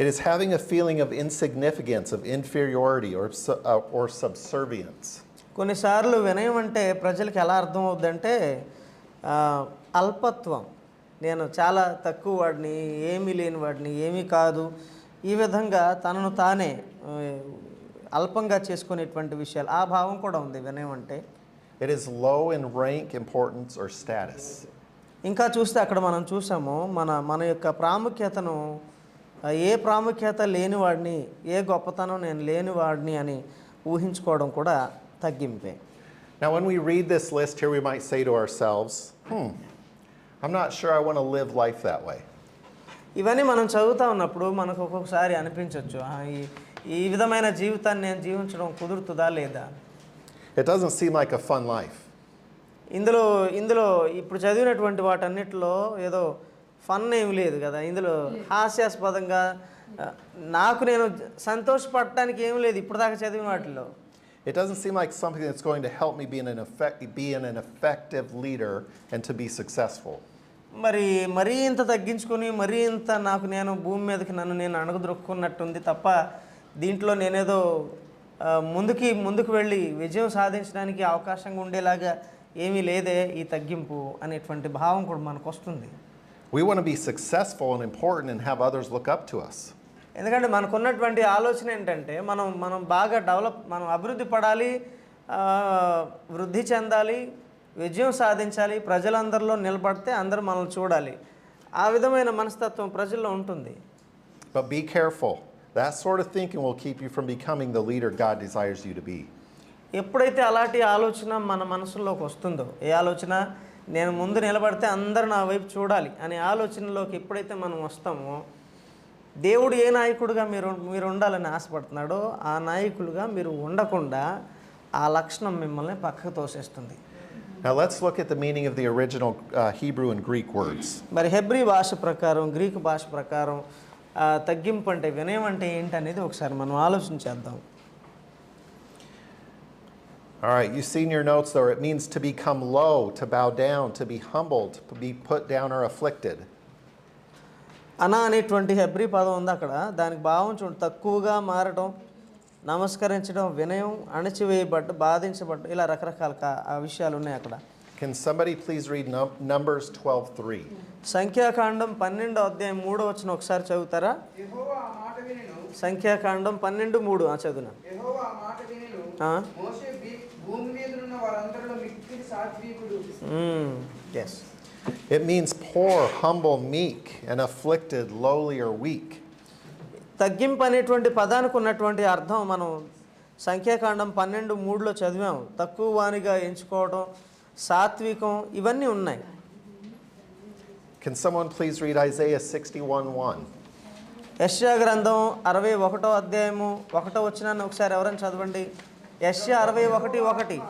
It is having a feeling of insignificance, of inferiority, or subservience. కొన్నిసార్లు వినయం అంటే ప్రజలకు ఎలా అర్థం అవుద్దంటే అల్పత్వం, నేను చాలా తక్కువ వాడిని, ఏమీ లేని వాడిని, ఏమీ కాదు, ఈ విధంగా తనను తానే అల్పంగా చేసుకునేటువంటి విషయాలు, ఆ భావం కూడా ఉంది వినయం అంటే. It is low in rank, importance, or status. ఇంకా చూస్తే అక్కడ మనం చూసాము మన యొక్క ప్రాముఖ్యతను, ఏ ప్రాముఖ్యత లేనివాడిని, ఏ గొప్పతనం నేను లేనివాడిని అని ఊహించుకోవడం కూడా తగ్గింపే. Now when we read this list here, we might say to ourselves, I'm not sure I want to live life that way. ఇవన్నీ మనం చదువుతూ ఉన్నప్పుడు మనకు ఒక్కొక్కసారి అనిపించవచ్చు, ఈ విధమైన జీవితాన్ని నేను జీవించడం కుదురుతుందా లేదా. It doesn't seem like a fun life. ఇందులో ఇప్పుడు చదివినటువంటి వాటన్నిటిలో ఏదో ఫన్ ఏమి లేదు కదా. ఇందులో హాస్యాస్పదంగా నాకు నేను సంతోషపడటానికి ఏం లేదు ఇప్పుడు దాకా చదివిన వాటిలో. It doesn't seem like something that's going to help me be an effective leader and to be successful. మరీ ఇంత తగ్గించుకొని మరీ ఇంత నాకు నేను భూమి మీదకి నన్ను నేను అణగదొక్కున్నట్టుంది తప్ప దీంట్లో నేనేదో ముందుకు వెళ్ళి విజయం సాధించడానికి అవకాశంగా ఉండేలాగా ఏమీ లేదే ఈ తగ్గింపు అనేటువంటి భావం కూడా మనకు వస్తుంది. We want to be successful and important and have others look up to us. ఎందుకంటే మనకున్నటువంటి ఆలోచన ఏంటంటే మనం బాగా మనం అభివృద్ధి పడాలి, వృద్ధి చెందాలి, విజయం సాధించాలి, ప్రజలందరిలో నిలబడితే అందరూ మనల్ని చూడాలి. ఆ విధమైన మనస్తత్వం ప్రజల్లో ఉంటుంది. But be careful. That sort of thinking will keep you from becoming the leader God desires you to be. ఎప్పుడైతే అలాంటి ఆలోచన మన మనసులోకి వస్తుందో, ఏ ఆలోచన నేను ముందు నిలబడితే అందరూ నా వైపు చూడాలి అనే ఆలోచనలోకి ఎప్పుడైతే మనం వస్తామో, దేవుడు ఏ నాయకుడిగా మీరు ఉండాలని ఆశపడుతున్నాడో ఆ నాయకులుగా మీరు ఉండకుండా ఆ లక్షణం మిమ్మల్ని పక్కకు తోసేస్తుంది. Now let's look at the meaning of the original Hebrew and Greek words. మరి హెబ్రీ భాష ప్రకారం, గ్రీకు భాష ప్రకారం తగ్గింపు అంటే వినయం అంటే ఏంటనేది ఒకసారి మనం ఆలోచించేద్దాం. All right, you see in your notes though, it means to become low, to bow down, to be humbled, to be put down or afflicted. అనా అనేటువంటి హెబ్రీ పదం ఉంది అక్కడ. దానికి భావం చూడండి, తక్కువగా మారడం, నమస్కరించడం, వినయం, అణచివేయబడ్డ, బాధించబడ్డ, ఇలా రకరకాల విషయాలు ఉన్నాయి అక్కడ. Can somebody please read Numbers 12:3? సంఖ్యాకాండం 12వ అధ్యాయం 3వ వచనం ఒకసారి చదువుతారా? సంఖ్యాకాండం 12:3 చదువునా. Yes. It means poor, humble, meek, and afflicted, lowly, or weak. తగ్గింపు అనేటువంటి పదానికి ఉన్నటువంటి అర్థం మనం సంఖ్యాకాండం 12:3లో చదివాము. తక్కువ వానిగా ఎంచుకోవడం, సాత్వికం, ఇవన్నీ ఉన్నాయి. Can someone please read Isaiah 61:1? యెషయా గ్రంథం 61వ అధ్యాయము 1వ వచనాన్ని ఒకసారి ఎవరైనా చదవండి. యెషయా 61:1.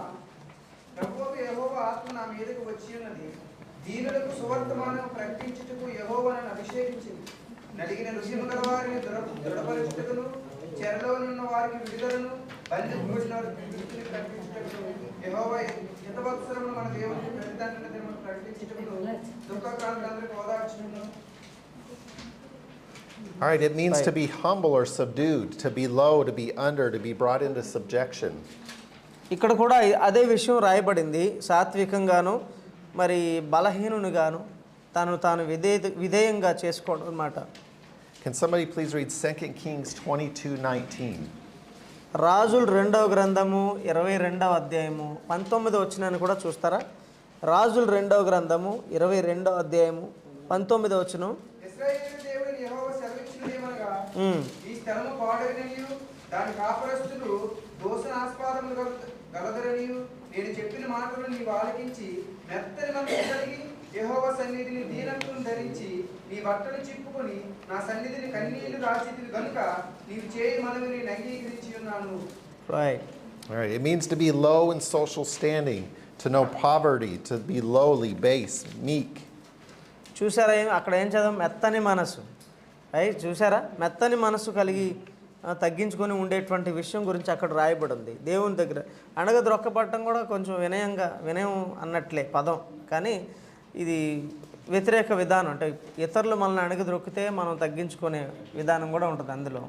దీనులకు సువర్తమానం ప్రకటించుటకు యెహోవా నన్ను అభిషేకించింది. నలిగిన హృదయము గల వారిని దృఢపరచుటకును, చెరలో ఉన్న వారికి విడుదలను, బంధింపబడిన వారికి విడుదలను ప్రకటించుటకును, యెహోవా హితవత్సరమును మన దేవుని ప్రతిదండన దినమును ప్రకటించుటకును, దుఃఖక్రాంతులందరికీ ఓదార్చుటకును. All right, it means to be humble or subdued, to be low, to be under, to be brought into subjection. ఇక్కడ కూడా అదే విషయం రాయబడింది. సాత్వికంగాను, మరి బలహీనునిగాను తాను విధేయంగా చేసుకోవడం అన్నమాట. Can somebody please read 2 Kings 22:19? రాజులు 2వ గ్రంథము 22వ అధ్యాయము 19వ వచనాన్ని కూడా చూస్తారా? రాజులు 2వ గ్రంథము 22వ అధ్యాయము 19వ వచనం. ఇశ్రాయేలు దేవుడైన యెహోవా సెలవిచ్చినదేమనగా, ఈ స్థలము పాడైననియు దాని కాపురస్తులు దోషనాస్పదములు గలదరనియు నేను చెప్పిన మాటలు నీవు ఆలకించి మెత్తని మనసు కలిగి యెహోవా సన్నిధిని దీనంతును ధరించి నీ బట్టలు చిప్పుకొని నా సన్నిధిని కన్నీళ్లు రాచితివి గనుక నీవు చేయి మనవిని అంగీకరించి ఉన్నాను. Right. All right, it means to be low in social standing, to know poverty, to be lowly, base, meek. చూసారా అక్కడ ఏం చదవం? మెత్తని మనసు. రైట్, చూసారా? మెత్తని మనసు కలిగి తగ్గించుకొని ఉండేటువంటి విషయం గురించి అక్కడ రాయబడి ఉంది. దేవుని దగ్గర అణగద్రొక్కబడటం కూడా కొంచెం వినయం అన్నట్లే పదం, కానీ ఇది వ్యతిరేక విధానం. అంటే ఇతరులు మనల్ని అణగద్రొక్కితే మనం తగ్గించుకునే విధానం కూడా ఉంటుంది అందులో.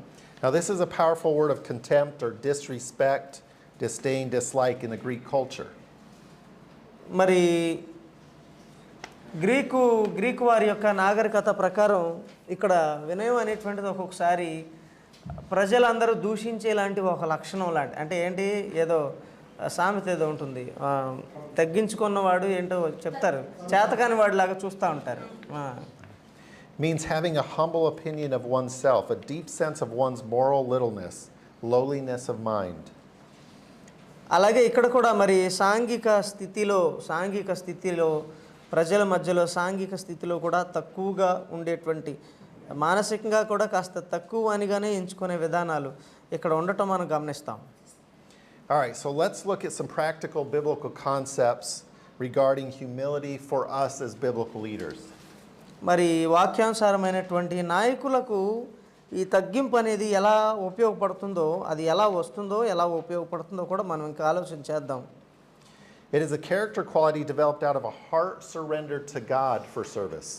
Now this is a powerful word of contempt or disrespect, disdain, dislike in the Greek culture. మరి గ్రీకు వారి యొక్క నాగరికత ప్రకారం ఇక్కడ వినయం అనేటువంటిది ఒక్కొక్కసారి ప్రజలందరూ దూషించేలాంటి ఒక లక్షణం లాంటి, అంటే ఏంటి, ఏదో సామెత ఏదో ఉంటుంది, తగ్గించుకున్నవాడు ఏంటో చెప్తారు, చేతకాని వాడిలాగా చూస్తూ ఉంటారు. Means having a humble opinion of oneself, a deep sense of one's moral littleness, lowliness of mind. అలాగే ఇక్కడ కూడా మరి సాంఘిక స్థితిలో ప్రజల మధ్యలో సాంఘిక స్థితిలో కూడా తక్కువగా ఉండేటువంటి, మానసికంగా కూడా కాస్త తక్కువ అనిగానే ఎంచుకునే విధానాలు ఇక్కడ ఉండటం మనం గమనిస్తాం. All right, so let's look at some practical biblical concepts regarding humility for us as biblical leaders. మరి వాక్యానుసారమైనటువంటి నాయకులకు ఈ తగ్గింపు అనేది ఎలా ఉపయోగపడుతుందో, అది ఎలా వస్తుందో, ఎలా ఉపయోగపడుతుందో కూడా మనం ఇంకా ఆలోచన చేద్దాం. It is a character quality developed out of a heart surrendered to God for service.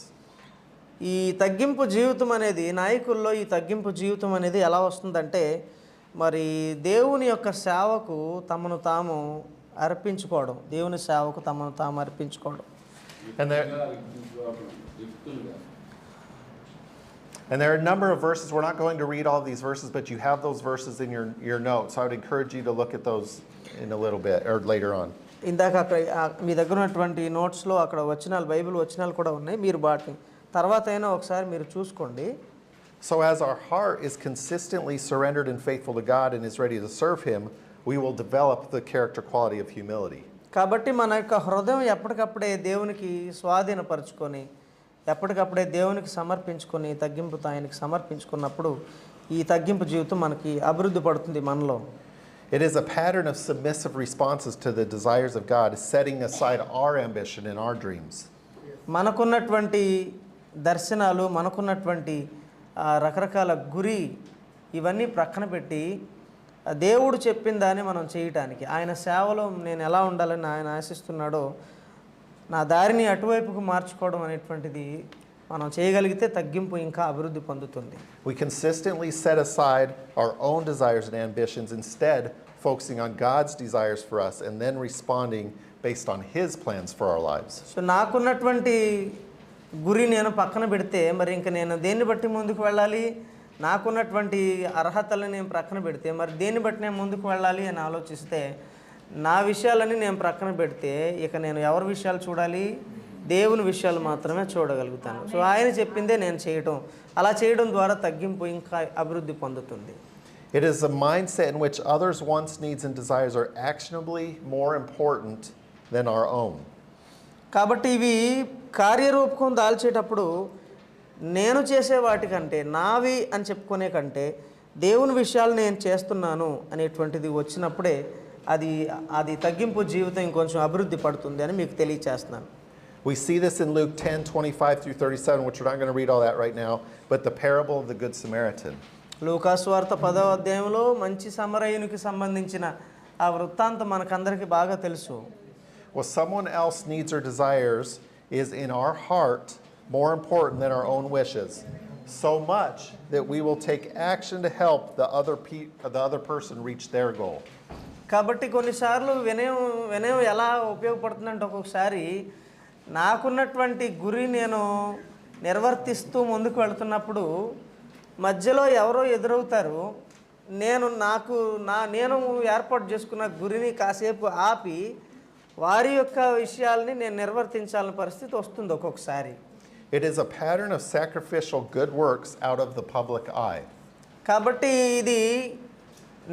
ఈ తగ్గింపు జీవితం అనేది, నాయకుల్లో ఈ తగ్గింపు జీవితం అనేది ఎలా వస్తుందంటే, మరి దేవుని యొక్క సేవకు తమను తాము అర్పించుకోవడం, దేవుని సేవకు తమను తాము అర్పించుకోవడం. And there are a number of verses. We're not going to read all of these verses, but you have those verses in your notes. I would encourage you to look at those in a little bit or later on. ఇందాక అక్కడ మీ దగ్గర ఉన్నటువంటి నోట్స్లో అక్కడ వచనాలు, Bible వచనాలు కూడా ఉన్నాయి. మీరు వాటిని తర్వాత అయినా ఒకసారి మీరు చూసుకోండి. So as our heart is consistently surrendered and faithful to God and is ready to serve Him, we will develop the character quality of humility. కాబట్టి మన యొక్క హృదయం ఎప్పటికప్పుడే దేవునికి స్వాధీనపరచుకొని, ఎప్పటికప్పుడే దేవునికి సమర్పించుకొని, తగ్గింపుతో ఆయనకి సమర్పించుకున్నప్పుడు ఈ తగ్గింపు జీవితం మనకి అభివృద్ధి పడుతుంది మనలో. It is a pattern of submissive responses to the desires of God, setting aside our ambition and our dreams. మనకున్నటువంటి దర్శనాలు, మనకున్నటువంటి రకరకాల గురి, ఇవన్నీ ప్రక్కన పెట్టి దేవుడు చెప్పిన దాన్ని మనం చేయటానికి, ఆయన సేవలో నేను ఎలా ఉండాలని ఆయన ఆశిస్తున్నాడో నా దారిని అటువైపుకు మార్చుకోవడం అనేటువంటిది మనం చేయగలిగితే తగ్గింపు ఇంకా అభివృద్ధి పొందుతుంది. We consistently set aside our own desires and ambitions, instead focusing on God's desires for us and then responding based on His plans for our lives. So నాకున్నటువంటి గురి నేను పక్కన పెడితే మరి ఇంకా నేను దేన్ని బట్టి ముందుకు వెళ్ళాలి, నాకున్నటువంటి అర్హతలను నేను ప్రక్కన పెడితే మరి దేన్ని బట్టి నేను ముందుకు వెళ్ళాలి అని ఆలోచిస్తే, నా విషయాలని నేను ప్రక్కన పెడితే ఇక నేను ఎవరి విషయాలు చూడాలి, దేవుని విషయాలు మాత్రమే చూడగలుగుతాను. సో ఆయన చెప్పిందే నేను చేయటం, అలా చేయడం ద్వారా తగ్గింపు ఇంకా అభివృద్ధి పొందుతుంది. It is a mindset in which others' wants, needs, and desires are actionably more important than our own. కాబట్టి ఇవి కార్యరూపకం దాల్చేటప్పుడు నేను చేసే వాటికంటే, నావి అని చెప్పుకునే కంటే దేవుని విషయాలు నేను చేస్తున్నాను అనేటువంటిది వచ్చినప్పుడే అది తగ్గింపు జీవితం ఇంకొంచెం అభివృద్ధి పడుతుంది అని మీకు తెలియచేస్తున్నాను. We see this in Luke 10:25 through 37, which we're not going to read all that right now, but the parable of the Good Samaritan. లూకాసు వార్త 10వ అధ్యాయంలో మంచి సమరయునికి సంబంధించిన ఆ వృత్తాంతం మనకందరికీ బాగా తెలుసు. What someone else needs or desires is in our heart more important than our own wishes, so much that we will take action to help the other person reach their goal. కాబట్టి కొన్నిసార్లు వినయం ఎలా ఉపయోగపడుతుందంటే, ఒక్కొక్కసారి నాకున్నటువంటి గురి నేను నిర్వర్తిస్తూ ముందుకు వెళుతున్నప్పుడు మధ్యలో ఎవరో ఎదురవుతారు. నేను ఏర్పాటు చేసుకున్న గురిని కాసేపు ఆపి వారి యొక్క విషయాల్ని నేను నిర్వర్తించాలని పరిస్థితి వస్తుంది ఒక్కొక్కసారి. It is a pattern of sacrificial good works out of the public eye. కాబట్టి ఇది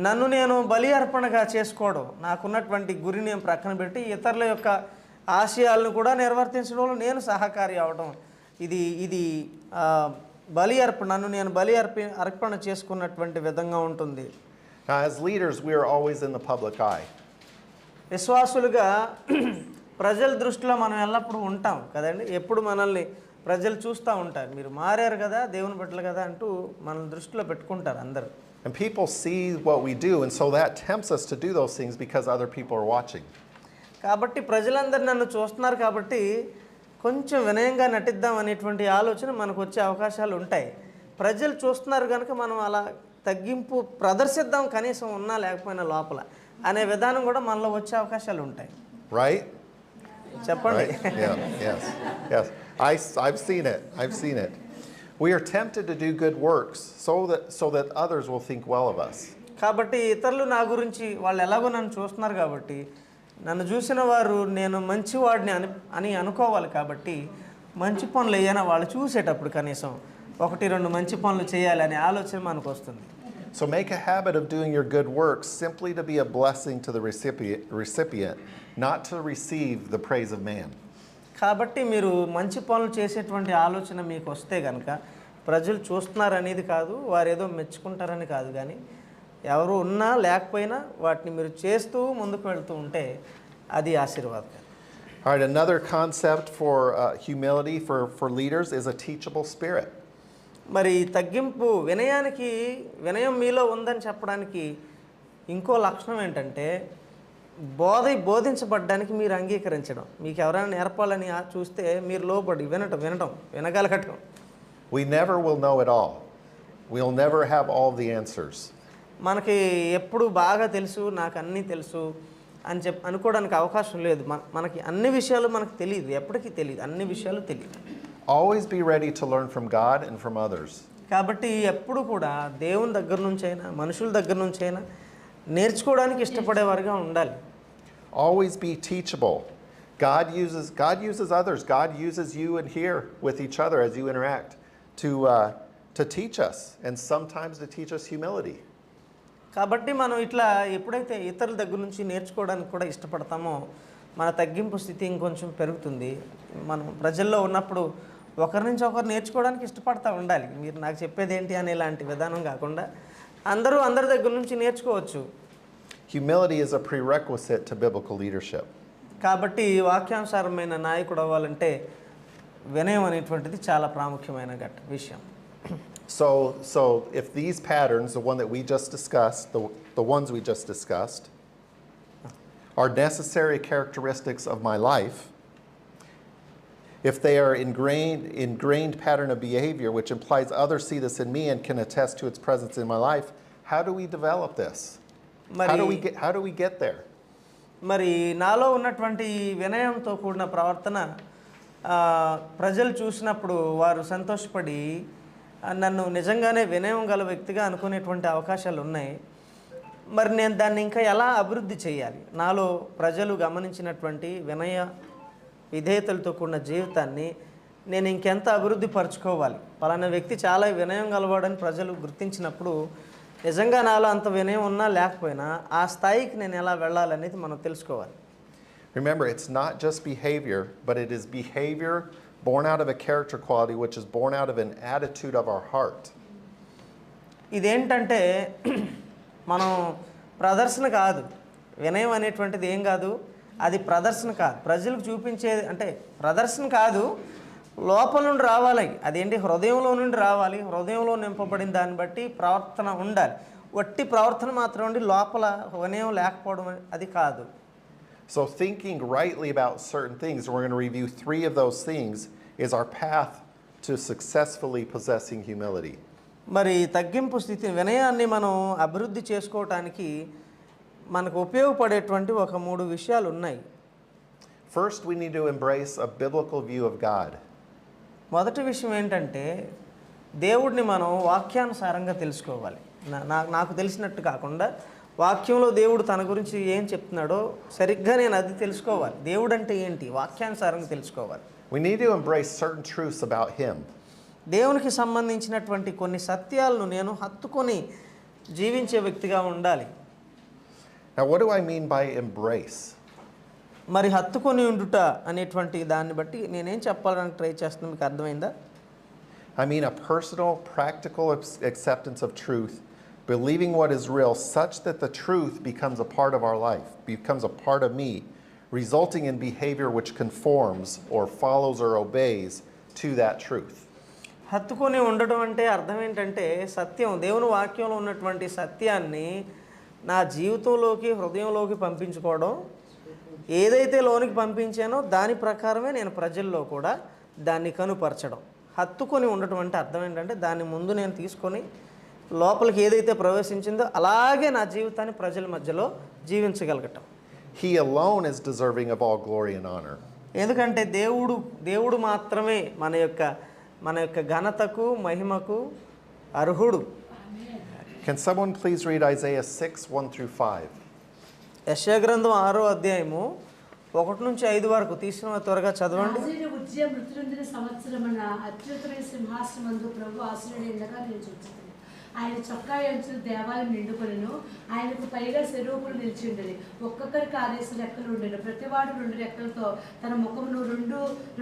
నన్ను నేను బలి అర్పణగా చేసుకోవడం, నాకున్నటువంటి గురిని నేను ప్రక్కన పెట్టి ఇతరుల యొక్క ఆశయాలను కూడా నిర్వర్తించడంలో నేను సహకారి అవడం, ఇది నన్ను నేను బలి అర్పణ చేసుకున్నటువంటి విధంగా ఉంటుంది. Now, as leaders, we are always in the public eye. విశ్వాసులుగా ప్రజల దృష్టిలో మనం ఎల్లప్పుడూ ఉంటాం కదండి. ఎప్పుడు మనల్ని ప్రజలు చూస్తూ ఉంటారు, మీరు మారారు కదా, దేవుని బిడ్డలు కదా అంటూ మనల్ని దృష్టిలో పెట్టుకుంటారు అందరూ. And people see what we do, and so that tempts us to do those things because other people are watching. కాబట్టి ప్రజలందరూ నన్ను చూస్తున్నారు కాబట్టి కొంచెం వినయంగా నటిద్దాం అనేటువంటి ఆలోచన మనకు వచ్చే అవకాశాలు ఉంటాయి. ప్రజలు చూస్తున్నారు కనుక మనం అలా తగ్గింపు ప్రదర్శిద్దాం, కనీసం ఉన్నా లేకపోయినా లోపల అనే విధానం కూడా మనలో వచ్చే అవకాశాలు ఉంటాయి. Right? చెప్పండి. Right? Yes. I've seen it. We are tempted to do good works so that others will think well of us. కాబట్టి ఇతరులు నా గురించి వాళ్ళు ఎలాగో నన్ను చూస్తున్నారు కాబట్టి, నన్ను చూసిన వారు నేను మంచివాడిని అని అనుకోవాలి. కాబట్టి మంచి పనులు అయ్యానా వాళ్ళు చూసేటప్పుడు కనీసం 1-2 మంచి పనులు చేయాలనే ఆలోచన మనకు వస్తుంది. So make a habit of doing your good works simply to be a blessing to the recipient, not to receive the praise of man. కాబట్టి మీరు మంచి పనులు చేసేటువంటి ఆలోచన మీకు వస్తే కనుక ప్రజలు చూస్తున్నారనేది కాదు, వారు ఏదో మెచ్చుకుంటారని కాదు, కానీ ఎవరు ఉన్నా లేకపోయినా వాటిని మీరు చేస్తూ ముందుకు వెళ్తూ ఉంటే అది ఆశీర్వాదకరం. All right, another concept for humility for leaders is a teachable spirit. మరి తగ్గింపు వినయం మీలో ఉందని చెప్పడానికి ఇంకో లక్షణం ఏంటంటే బోధించబడ్డానికి మీరు అంగీకరించడం. మీకు ఎవరైనా నేర్పాలని చూస్తే మీరు లోబడి వినటం వినగలగటం. We never will know it all. We'll never have all the answers. మనకి ఎప్పుడు బాగా తెలుసు, నాకు అన్నీ తెలుసు అని అనుకోవడానికి అవకాశం లేదు. మనకి అన్ని విషయాలు మనకు తెలియదు, ఎప్పటికీ తెలియదు, అన్ని విషయాలు తెలియదు. Always be ready to learn from God and from others. కాబట్టి ఎప్పుడు కూడా దేవుని దగ్గర నుంచైనా మనుషుల దగ్గర నుంచైనా నేర్చుకోవడానికి ఇష్టపడేవారుగా ఉండాలి. Always be teachable. God uses others. God uses you and here with each other as you interact to teach us, and sometimes to teach us humility. కాబట్టి మనం ఇట్లా ఎప్పుడైతే ఇతరుల దగ్గర నుంచి నేర్చుకోవడానికి కూడా ఇష్టపడతామో మన తగ్గింపు స్థితి ఇంకొంచెం పెరుగుతుంది. మనం ప్రజల్లో ఉన్నప్పుడు ఒకరి నుంచి ఒకరు నేర్చుకోవడానికి ఇష్టపడతా ఉండాలి. మీరు నాకు చెప్పేది ఏంటి అనే ఇలాంటి విధానం కాకుండా అందరి దగ్గర నుంచి నేర్చుకోవచ్చు. Humility is a prerequisite to biblical leadership. కాబట్టి వాక్యానుసారమైన నాయకుడు అవ్వాలంటే వినయం అనేటువంటిది చాలా ప్రాముఖ్యమైన విషయం. So if these patterns, the one that we just discussed, the ones we just discussed, are necessary characteristics of my life, if they are ingrained pattern of behavior, which implies others see this in me and can attest to its presence in my life, how do we develop this? How do we get there? మరి నాలో ఉన్నటువంటి వినయంతో కూడిన ప్రవర్తన ప్రజలు చూసినప్పుడు వారు సంతోషపడి నన్ను నిజంగానే వినయం గల వ్యక్తిగా అనుకునేటువంటి అవకాశాలు ఉన్నాయి. మరి నేను దాన్ని ఇంకా ఎలా అభివృద్ధి చేయాలి? నాలో ప్రజలు గమనించినటువంటి వినయ విధేయతలతో కూడిన జీవితాన్ని నేను ఇంకెంత అభివృద్ధి పరచుకోవాలి? పలానా వ్యక్తి చాలా వినయం గలవాడని ప్రజలు గుర్తించినప్పుడు నిజంగా నాలో అంత వినయం ఉన్నా లేకపోయినా ఆ స్థాయికి నేను ఎలా వెళ్ళాలనేది మనం తెలుసుకోవాలి. Remember, it's not just behavior, but it is behavior born out of a character quality which is born out of an attitude of our heart. ఇదేంటంటే మనం ప్రదర్శన కాదు, వినయం అనేటువంటిది ఏం కాదు, అది ప్రదర్శన కాదు, ప్రజలకు చూపించేది అంటే ప్రదర్శన కాదు, లోపల నుండి రావాలి. అదేంటి హృదయంలో నుండి రావాలి. హృదయంలో నింపబడిన దాన్ని బట్టి ప్రవర్తన ఉండాలి. వట్టి ప్రవర్తన మాత్రం ఉండి లోపల వినయం లేకపోవడం అది కాదు. So thinking rightly about certain things, we're going to review 3 of those things, is our path to successfully possessing humility. మరి తగ్గింపు స్థితి వినయాన్ని మనం అభివృద్ధి చేసుకోవటానికి మనకు ఉపయోగపడేటువంటి ఒక 3 విషయాలు ఉన్నాయి. First, we need to embrace a biblical view of God. మొదటి విషయం ఏంటంటే దేవుడిని మనం వాక్యానుసారంగా తెలుసుకోవాలి. నాకు తెలిసినట్టు కాకుండా వాక్యంలో దేవుడు తన గురించి ఏం చెప్తున్నాడో సరిగ్గా నేను అది తెలుసుకోవాలి. దేవుడు అంటే ఏంటి వాక్యానుసారంగా తెలుసుకోవాలి. We need to embrace certain truths about him. దేవునికి సంబంధించినటువంటి కొన్ని సత్యాలను నేను హత్తుకొని జీవించే వ్యక్తిగా ఉండాలి. Now, what do I mean by embrace? మరి హత్తుకొని ఉండుట అనేటువంటి దాన్ని బట్టి నేనేం చెప్పాలని ట్రై చేస్తున్నాను, మీకు అర్థమైందా? I mean a personal, practical acceptance of truth, believing what is real such that the truth becomes a part of our life, becomes a part of me, resulting in behavior which conforms or follows or obeys to that truth. హత్తుకొని ఉండడం అంటే అర్థం ఏంటంటే సత్యం, దేవుని వాక్యంలో ఉన్నటువంటి సత్యాన్ని నా జీవితంలోకి హృదయంలోకి పంపించుకోవడం, ఏదైతే లోనికి పంపించానో దాని ప్రకారమే నేను ప్రజల్లో కూడా దాన్ని కనుపరచడం. హత్తుకొని ఉండటం అంటే అర్థం ఏంటంటే దాన్ని ముందు నేను తీసుకొని లోపలికి ఏదైతే ప్రవేశించిందో అలాగే నా జీవితాన్ని ప్రజల మధ్యలో జీవించగలగటం. He alone is deserving of all glory and honor. ఎందుకంటే దేవుడు మాత్రమే మన యొక్క ఘనతకు మహిమకు అర్హుడు. Can someone please read Isaiah 6:1-5? యెషయా గ్రంథం 6వ అధ్యాయము 1 నుంచి 5 వరకు తీసిన త్వరగా చదవండి. మృతి నొందిన సంవత్సరమున అత్యుత్తమైన సింహాసనమందు ప్రభు ఆసీనుడైనగా నేను చూచుచున్నాను. ఆయన చొక్కా అంచులు దేవాలయం నిండుకొనెను. ఆయనకు పైగా శరూపులు నిలిచిండేది. ఒక్కొక్కరికి 6 రెక్కలు ఉండేను. ప్రతివాడు 2 రెక్కలతో తన ముఖమును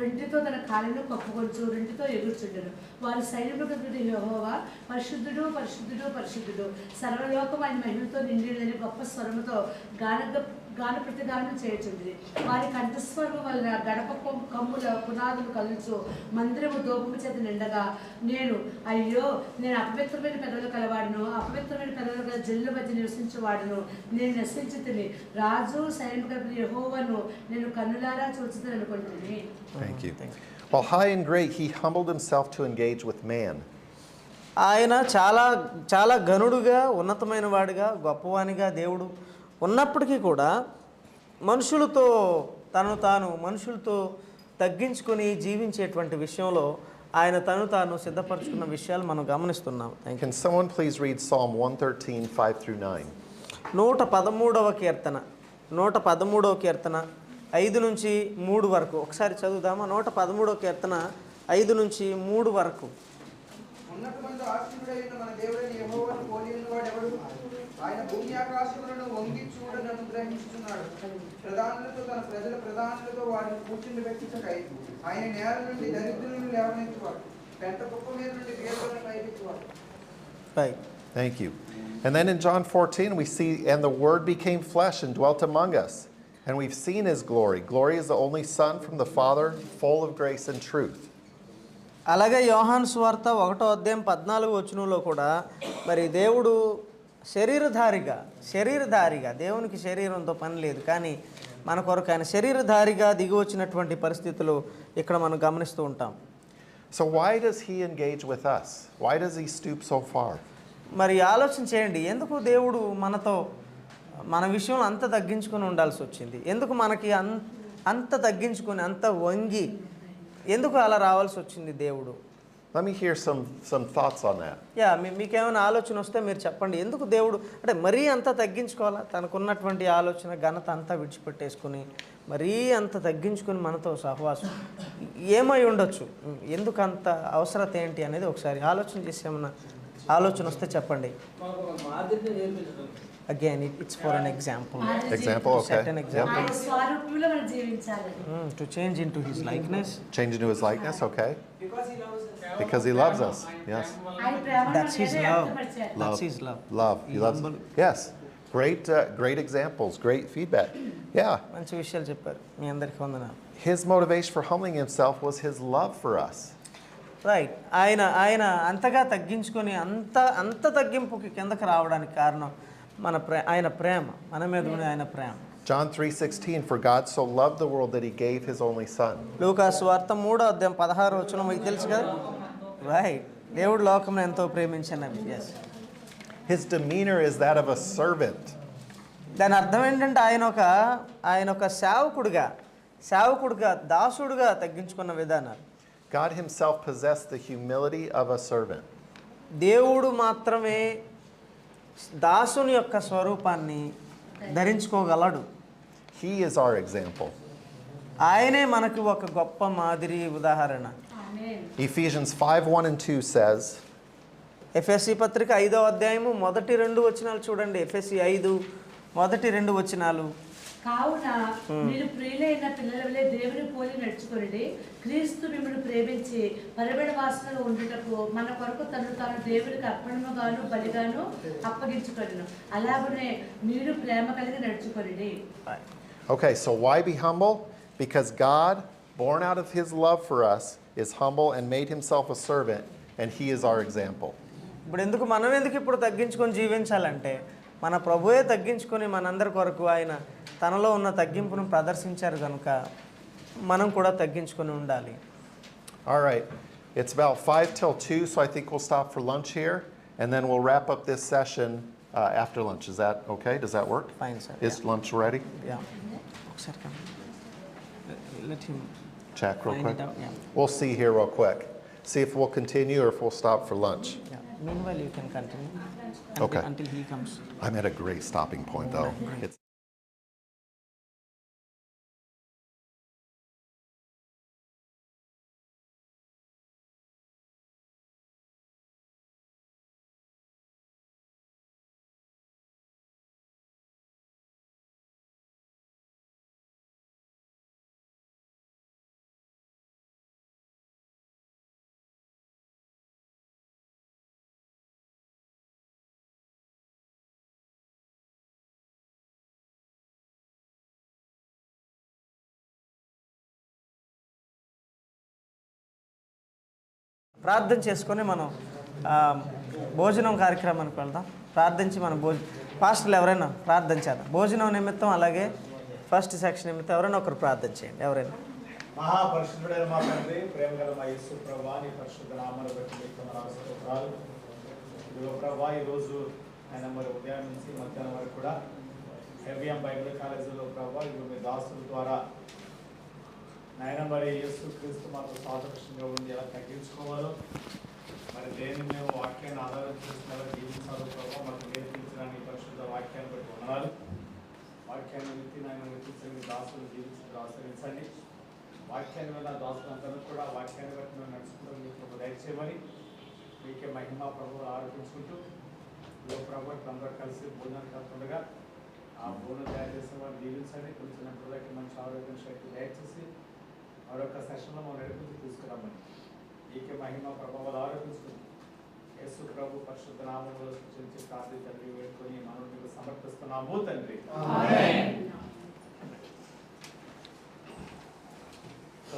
రెండితో తన కాళ్ళను కప్పుకొంచు 2తో ఎగురుచుండెను. వారి సైన్యములకు యెహోవా పరిశుద్ధుడు పరిశుద్ధుడు పరిశుద్ధుడు, సర్వలోకం ఆయన మహిమతో నిండినదని గొప్ప స్వరముతో గాన ప్రతిగానం చేయుచుంది. వారి కంఠస్వరము వలన గడప కమ్ముల పునాదులు కలుచు మందిరము దోపము చేత నిండగా నేను అయ్యో నేను అపవిత్రమైన పెదవులు కలవాడును, అపవిత్రమైన పెదవులు గల జల్లు మధ్య నివసించేవాడును, నేను నశించి తిని రాజు సైనికుల యెహోవాను నేను కన్నులారా చూచుదని అనుకుంటుని. Thank you. While high and great, he humbled himself to engage with man. ఆయన చాలా చాలా ఘనుడుగా, ఉన్నతమైన వాడిగా, గొప్పవానిగా దేవుడు ఉన్నప్పటికీ కూడా మనుషులతో మనుషులతో తగ్గించుకొని జీవించేటువంటి విషయంలో ఆయన తాను సిద్ధపరచుకున్న విషయాలు మనం గమనిస్తున్నాం. Can someone please read Psalm 113, 5 through 9? 113వ కీర్తన 5 నుంచి 3 వరకు ఒకసారి చదువుదామా? 113వ కీర్తన 5 నుంచి 3 వరకు. ఉన్నతమందు ఆసీనుడైన మన దేవుడైన యెహోవాను పోలి ఉన్నవాడు ఎవడు? ఆయన భూమి ఆకాశములను వంగి చూడని అనుగ్రహించుచున్నాడు. ప్రధానులతో తన ప్రజల ప్రధానులతో వారిని కూర్చుండబెట్టుటకై ఆయన నేల నుండి దరిద్రులను లేవనెత్తువాడు, పెంట కుప్ప మీద నుండి పేదలను పైకెత్తువాడు. Right. Thank you. And then in John 14, we see, and the Word became flesh and dwelt among us, and we've seen his glory. Glory is the only Son from the Father, full of grace and truth. అలాగే యోహాను సువార్త 1వ అధ్యాయం 14వ వచనంలో కూడా మరి దేవుడు శరీరధారిగా దేవునికి శరీరంతో పని లేదు, కానీ మన కొరకు ఆయన శరీరధారిగా దిగి వచ్చినటువంటి పరిస్థితులు ఇక్కడ మనం గమనిస్తూ ఉంటాం. So why does he engage with us? Why does he stoop so far? మరి ఆలోచన చేయండి, ఎందుకు దేవుడు మన విషయంలో అంత తగ్గించుకొని ఉండాల్సి వచ్చింది? ఎందుకు మనకి అంత తగ్గించుకొని అంత వంగి ఎందుకు అలా రావాల్సి వచ్చింది దేవుడు? Let me hear some thoughts on that. మీకేమైనా ఆలోచన వస్తే మీరు చెప్పండి. ఎందుకు దేవుడు అంటే మరీ అంత తగ్గించుకోవాలా? తనకున్నటువంటి ఆలోచన ఘనత అంతా విడిచిపెట్టేసుకుని మరీ అంత తగ్గించుకొని మనతో సహవాసం ఏమై ఉండొచ్చు? ఎందుకు అంత అవసరత ఏంటి అనేది ఒకసారి ఆలోచన చేసేమన్నా ఆలోచన వస్తే చెప్పండి. Again, it's for an example. Example, okay. Set an example. ఆయన స్వరూపంలో మనం జీవించాలి. To change into his likeness. Change into his likeness, okay. Because he loves us. Because he loves us, yes. ఆయన ప్రేమను That's his మనకి love. వ్యక్తపరిచారు. That's his love. Love, he loves us. Yes, great examples, great feedback. Yeah. మంచి విషయాలు చెప్పారు. మీ అందరికీ వందనాలు. His motivation for humbling himself was his love for us. Right. ఆయన అంతగా తగ్గించుకొని అంత తగ్గింపుకి కిందకి రావడానికి కారణం ఆయన ప్రేమ, మన మీద ఉన్న ఆయన ప్రేమ. John 3:16, for God so loved the world that he gave his only son. లూకా సువార్త 3వ అధ్యాయం 16వ వచనం మీకు తెలుసు కదా? రైట్. దేవుడు లోకమును ఎంతో ప్రేమించినవి. yes. His demeanor is that of a servant. దాని అర్థం ఏంటంటే ఆయన ఒక సేవకుడిగా దాసుడుగా తగ్గించుకున్న విధానాలు. God himself possessed the humility of a servant. దేవుడు మాత్రమే దాసుని యొక్క స్వరూపాన్ని ధరించుకోగలడు. He is our example. ఆయనే మనకు ఒక గొప్ప మాదిరి ఉదాహరణ. ఆమేన్. Ephesians 5:1 and 2 says, ఎఫెసీ పత్రిక 5వ అధ్యాయము మొదటి 2 వచనాలు చూడండి. ఎఫెసీ 5 మొదటి 2 వచనాలు. కావున మీరు ప్రియులైన పిల్లల వలె దేవుని పోలి నడుచుకొనుడి. క్రీస్తు మిమ్మల్ని ప్రేమించి పరిమళ వాసనలో ఉండుటకు మన కొరకు తాను దేవునికి అర్పణముగాను బలిగాను అప్పగించుకొనెను. అలాగనే మీరు ప్రేమ కలిగి నడుచుకొనుడి. okay, so why be humble? Because God, born out of his love for us, is humble and made himself a servant, and he is our example. మనం ఎందుకు ఇప్పుడు తగ్గించుకొని జీవించాలంటే మన ప్రభువే తగ్గించుకొని మనందరి కొరకు ఆయన తనలో ఉన్న తగ్గింపును ప్రదర్శించారు కనుక మనం కూడా తగ్గించుకొని ఉండాలి. All right, it's about 5 till 2, so I think we'll stop for lunch here, and then we'll wrap up this session after lunch. Is that okay? Does that work? Fine, sir. Is lunch ready? ఒకసారి let him Check real find quick. it out. We'll see here real quick. See if we'll continue or if we'll stop for lunch. Meanwhile you can continue Okay. until he comes. I'm at a great stopping point though. It's ప్రార్థన చేసుకొని మనం భోజనం కార్యక్రమానికి వెళ్దాం. ప్రార్థించి మనం పాస్టర్లు ఎవరైనా ప్రార్థన చేద్దాం. భోజనం నిమిత్తం అలాగే ఫస్ట్ సెక్షన్ నిమిత్తం ఎవరైనా ఒకరు ప్రార్థన చేయండి. ఎవరైనా. మహాపరిశుద్ధుడైన మా తండ్రి, ప్రేమ గల మా యేసు ప్రభువా, నీ పరిశుద్ధ నామమును బట్టి మీకు స్తోత్రాలు. ఇదిగో ప్రభువా, ఈరోజు ఆయన మరి ఉదయం నుంచి మధ్యాహ్నం వరకు కూడా హెవియం బైబిల్ కాలేజీలో ప్రభువా ఇదిగో మీ దాసుల ద్వారా నాయన మరి యేసు క్రీస్తు మాకు సాదృశ్యంగా ఉంది, ఎలా తగ్గించుకోవాలో మరి దేన్ని మేము వాక్యాన్ని ఆధారం చేసుకునేలా జీవించాలో ప్రభావ మాకు నేర్పించడానికి పరిశుద్ధ వాక్యాన్ని బట్టి వందనాలు. వాక్యాన్ని విత్తి నాయన విత్తించండి, దాసులు జీవించి ఆశ్రయించండి. వాక్యాన్ని వల్ల దాసులందరూ కూడా వాక్యాన్ని బట్టి మేము నడుచుకుంటాం మీకు దయచేయమని మీకే మహిమ ప్రభువు ఆరోపించుకుంటూ ఈ ప్రభు అందరూ కలిసి భోజనానికి వెళ్తుండగా ఆ భోజనం తయారు చేసిన వారు దీవించండి. కొంచెం పిల్లలకి మంచి ఆరోగ్యం శక్తి దయచేసి మరొక సెషన్లో మనం నడిపించి తీసుకురామని మీకే మహిమ ప్రభావాలు ఆరోపించుకుంటూ యేసు ప్రభు పరిశుద్ధ నామములో సూచించి ప్రార్థన తండ్రి వేడుకొని మనం మీకు సమర్పిస్తున్నాము తండ్రి.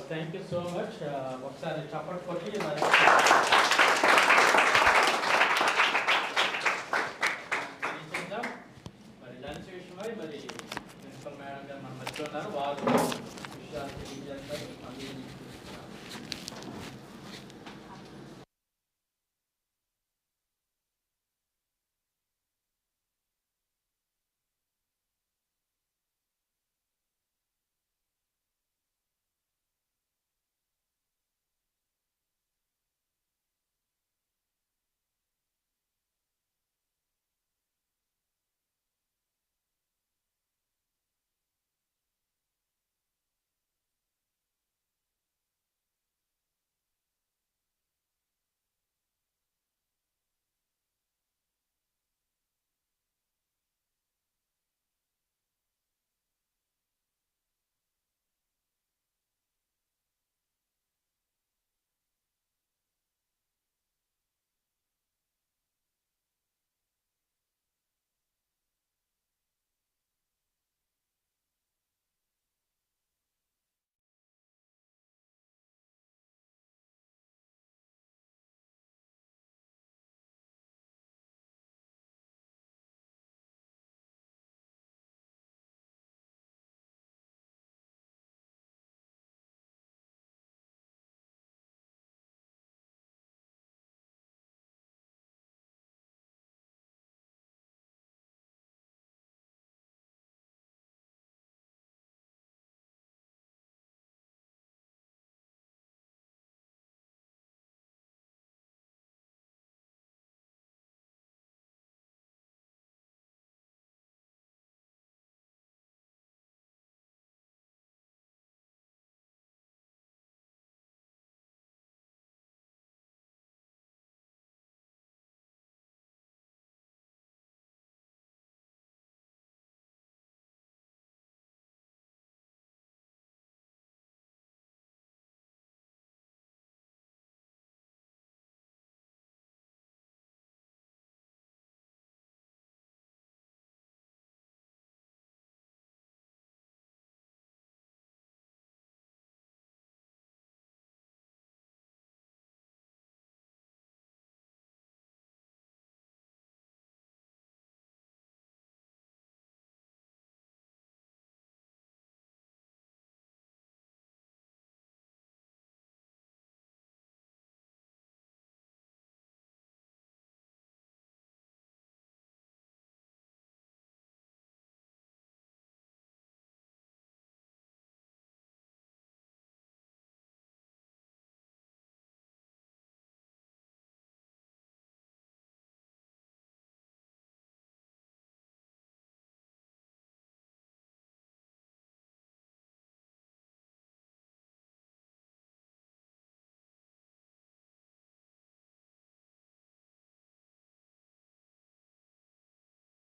Thank you so much. ఒకసారి చప్పట్లు కొట్టి మరి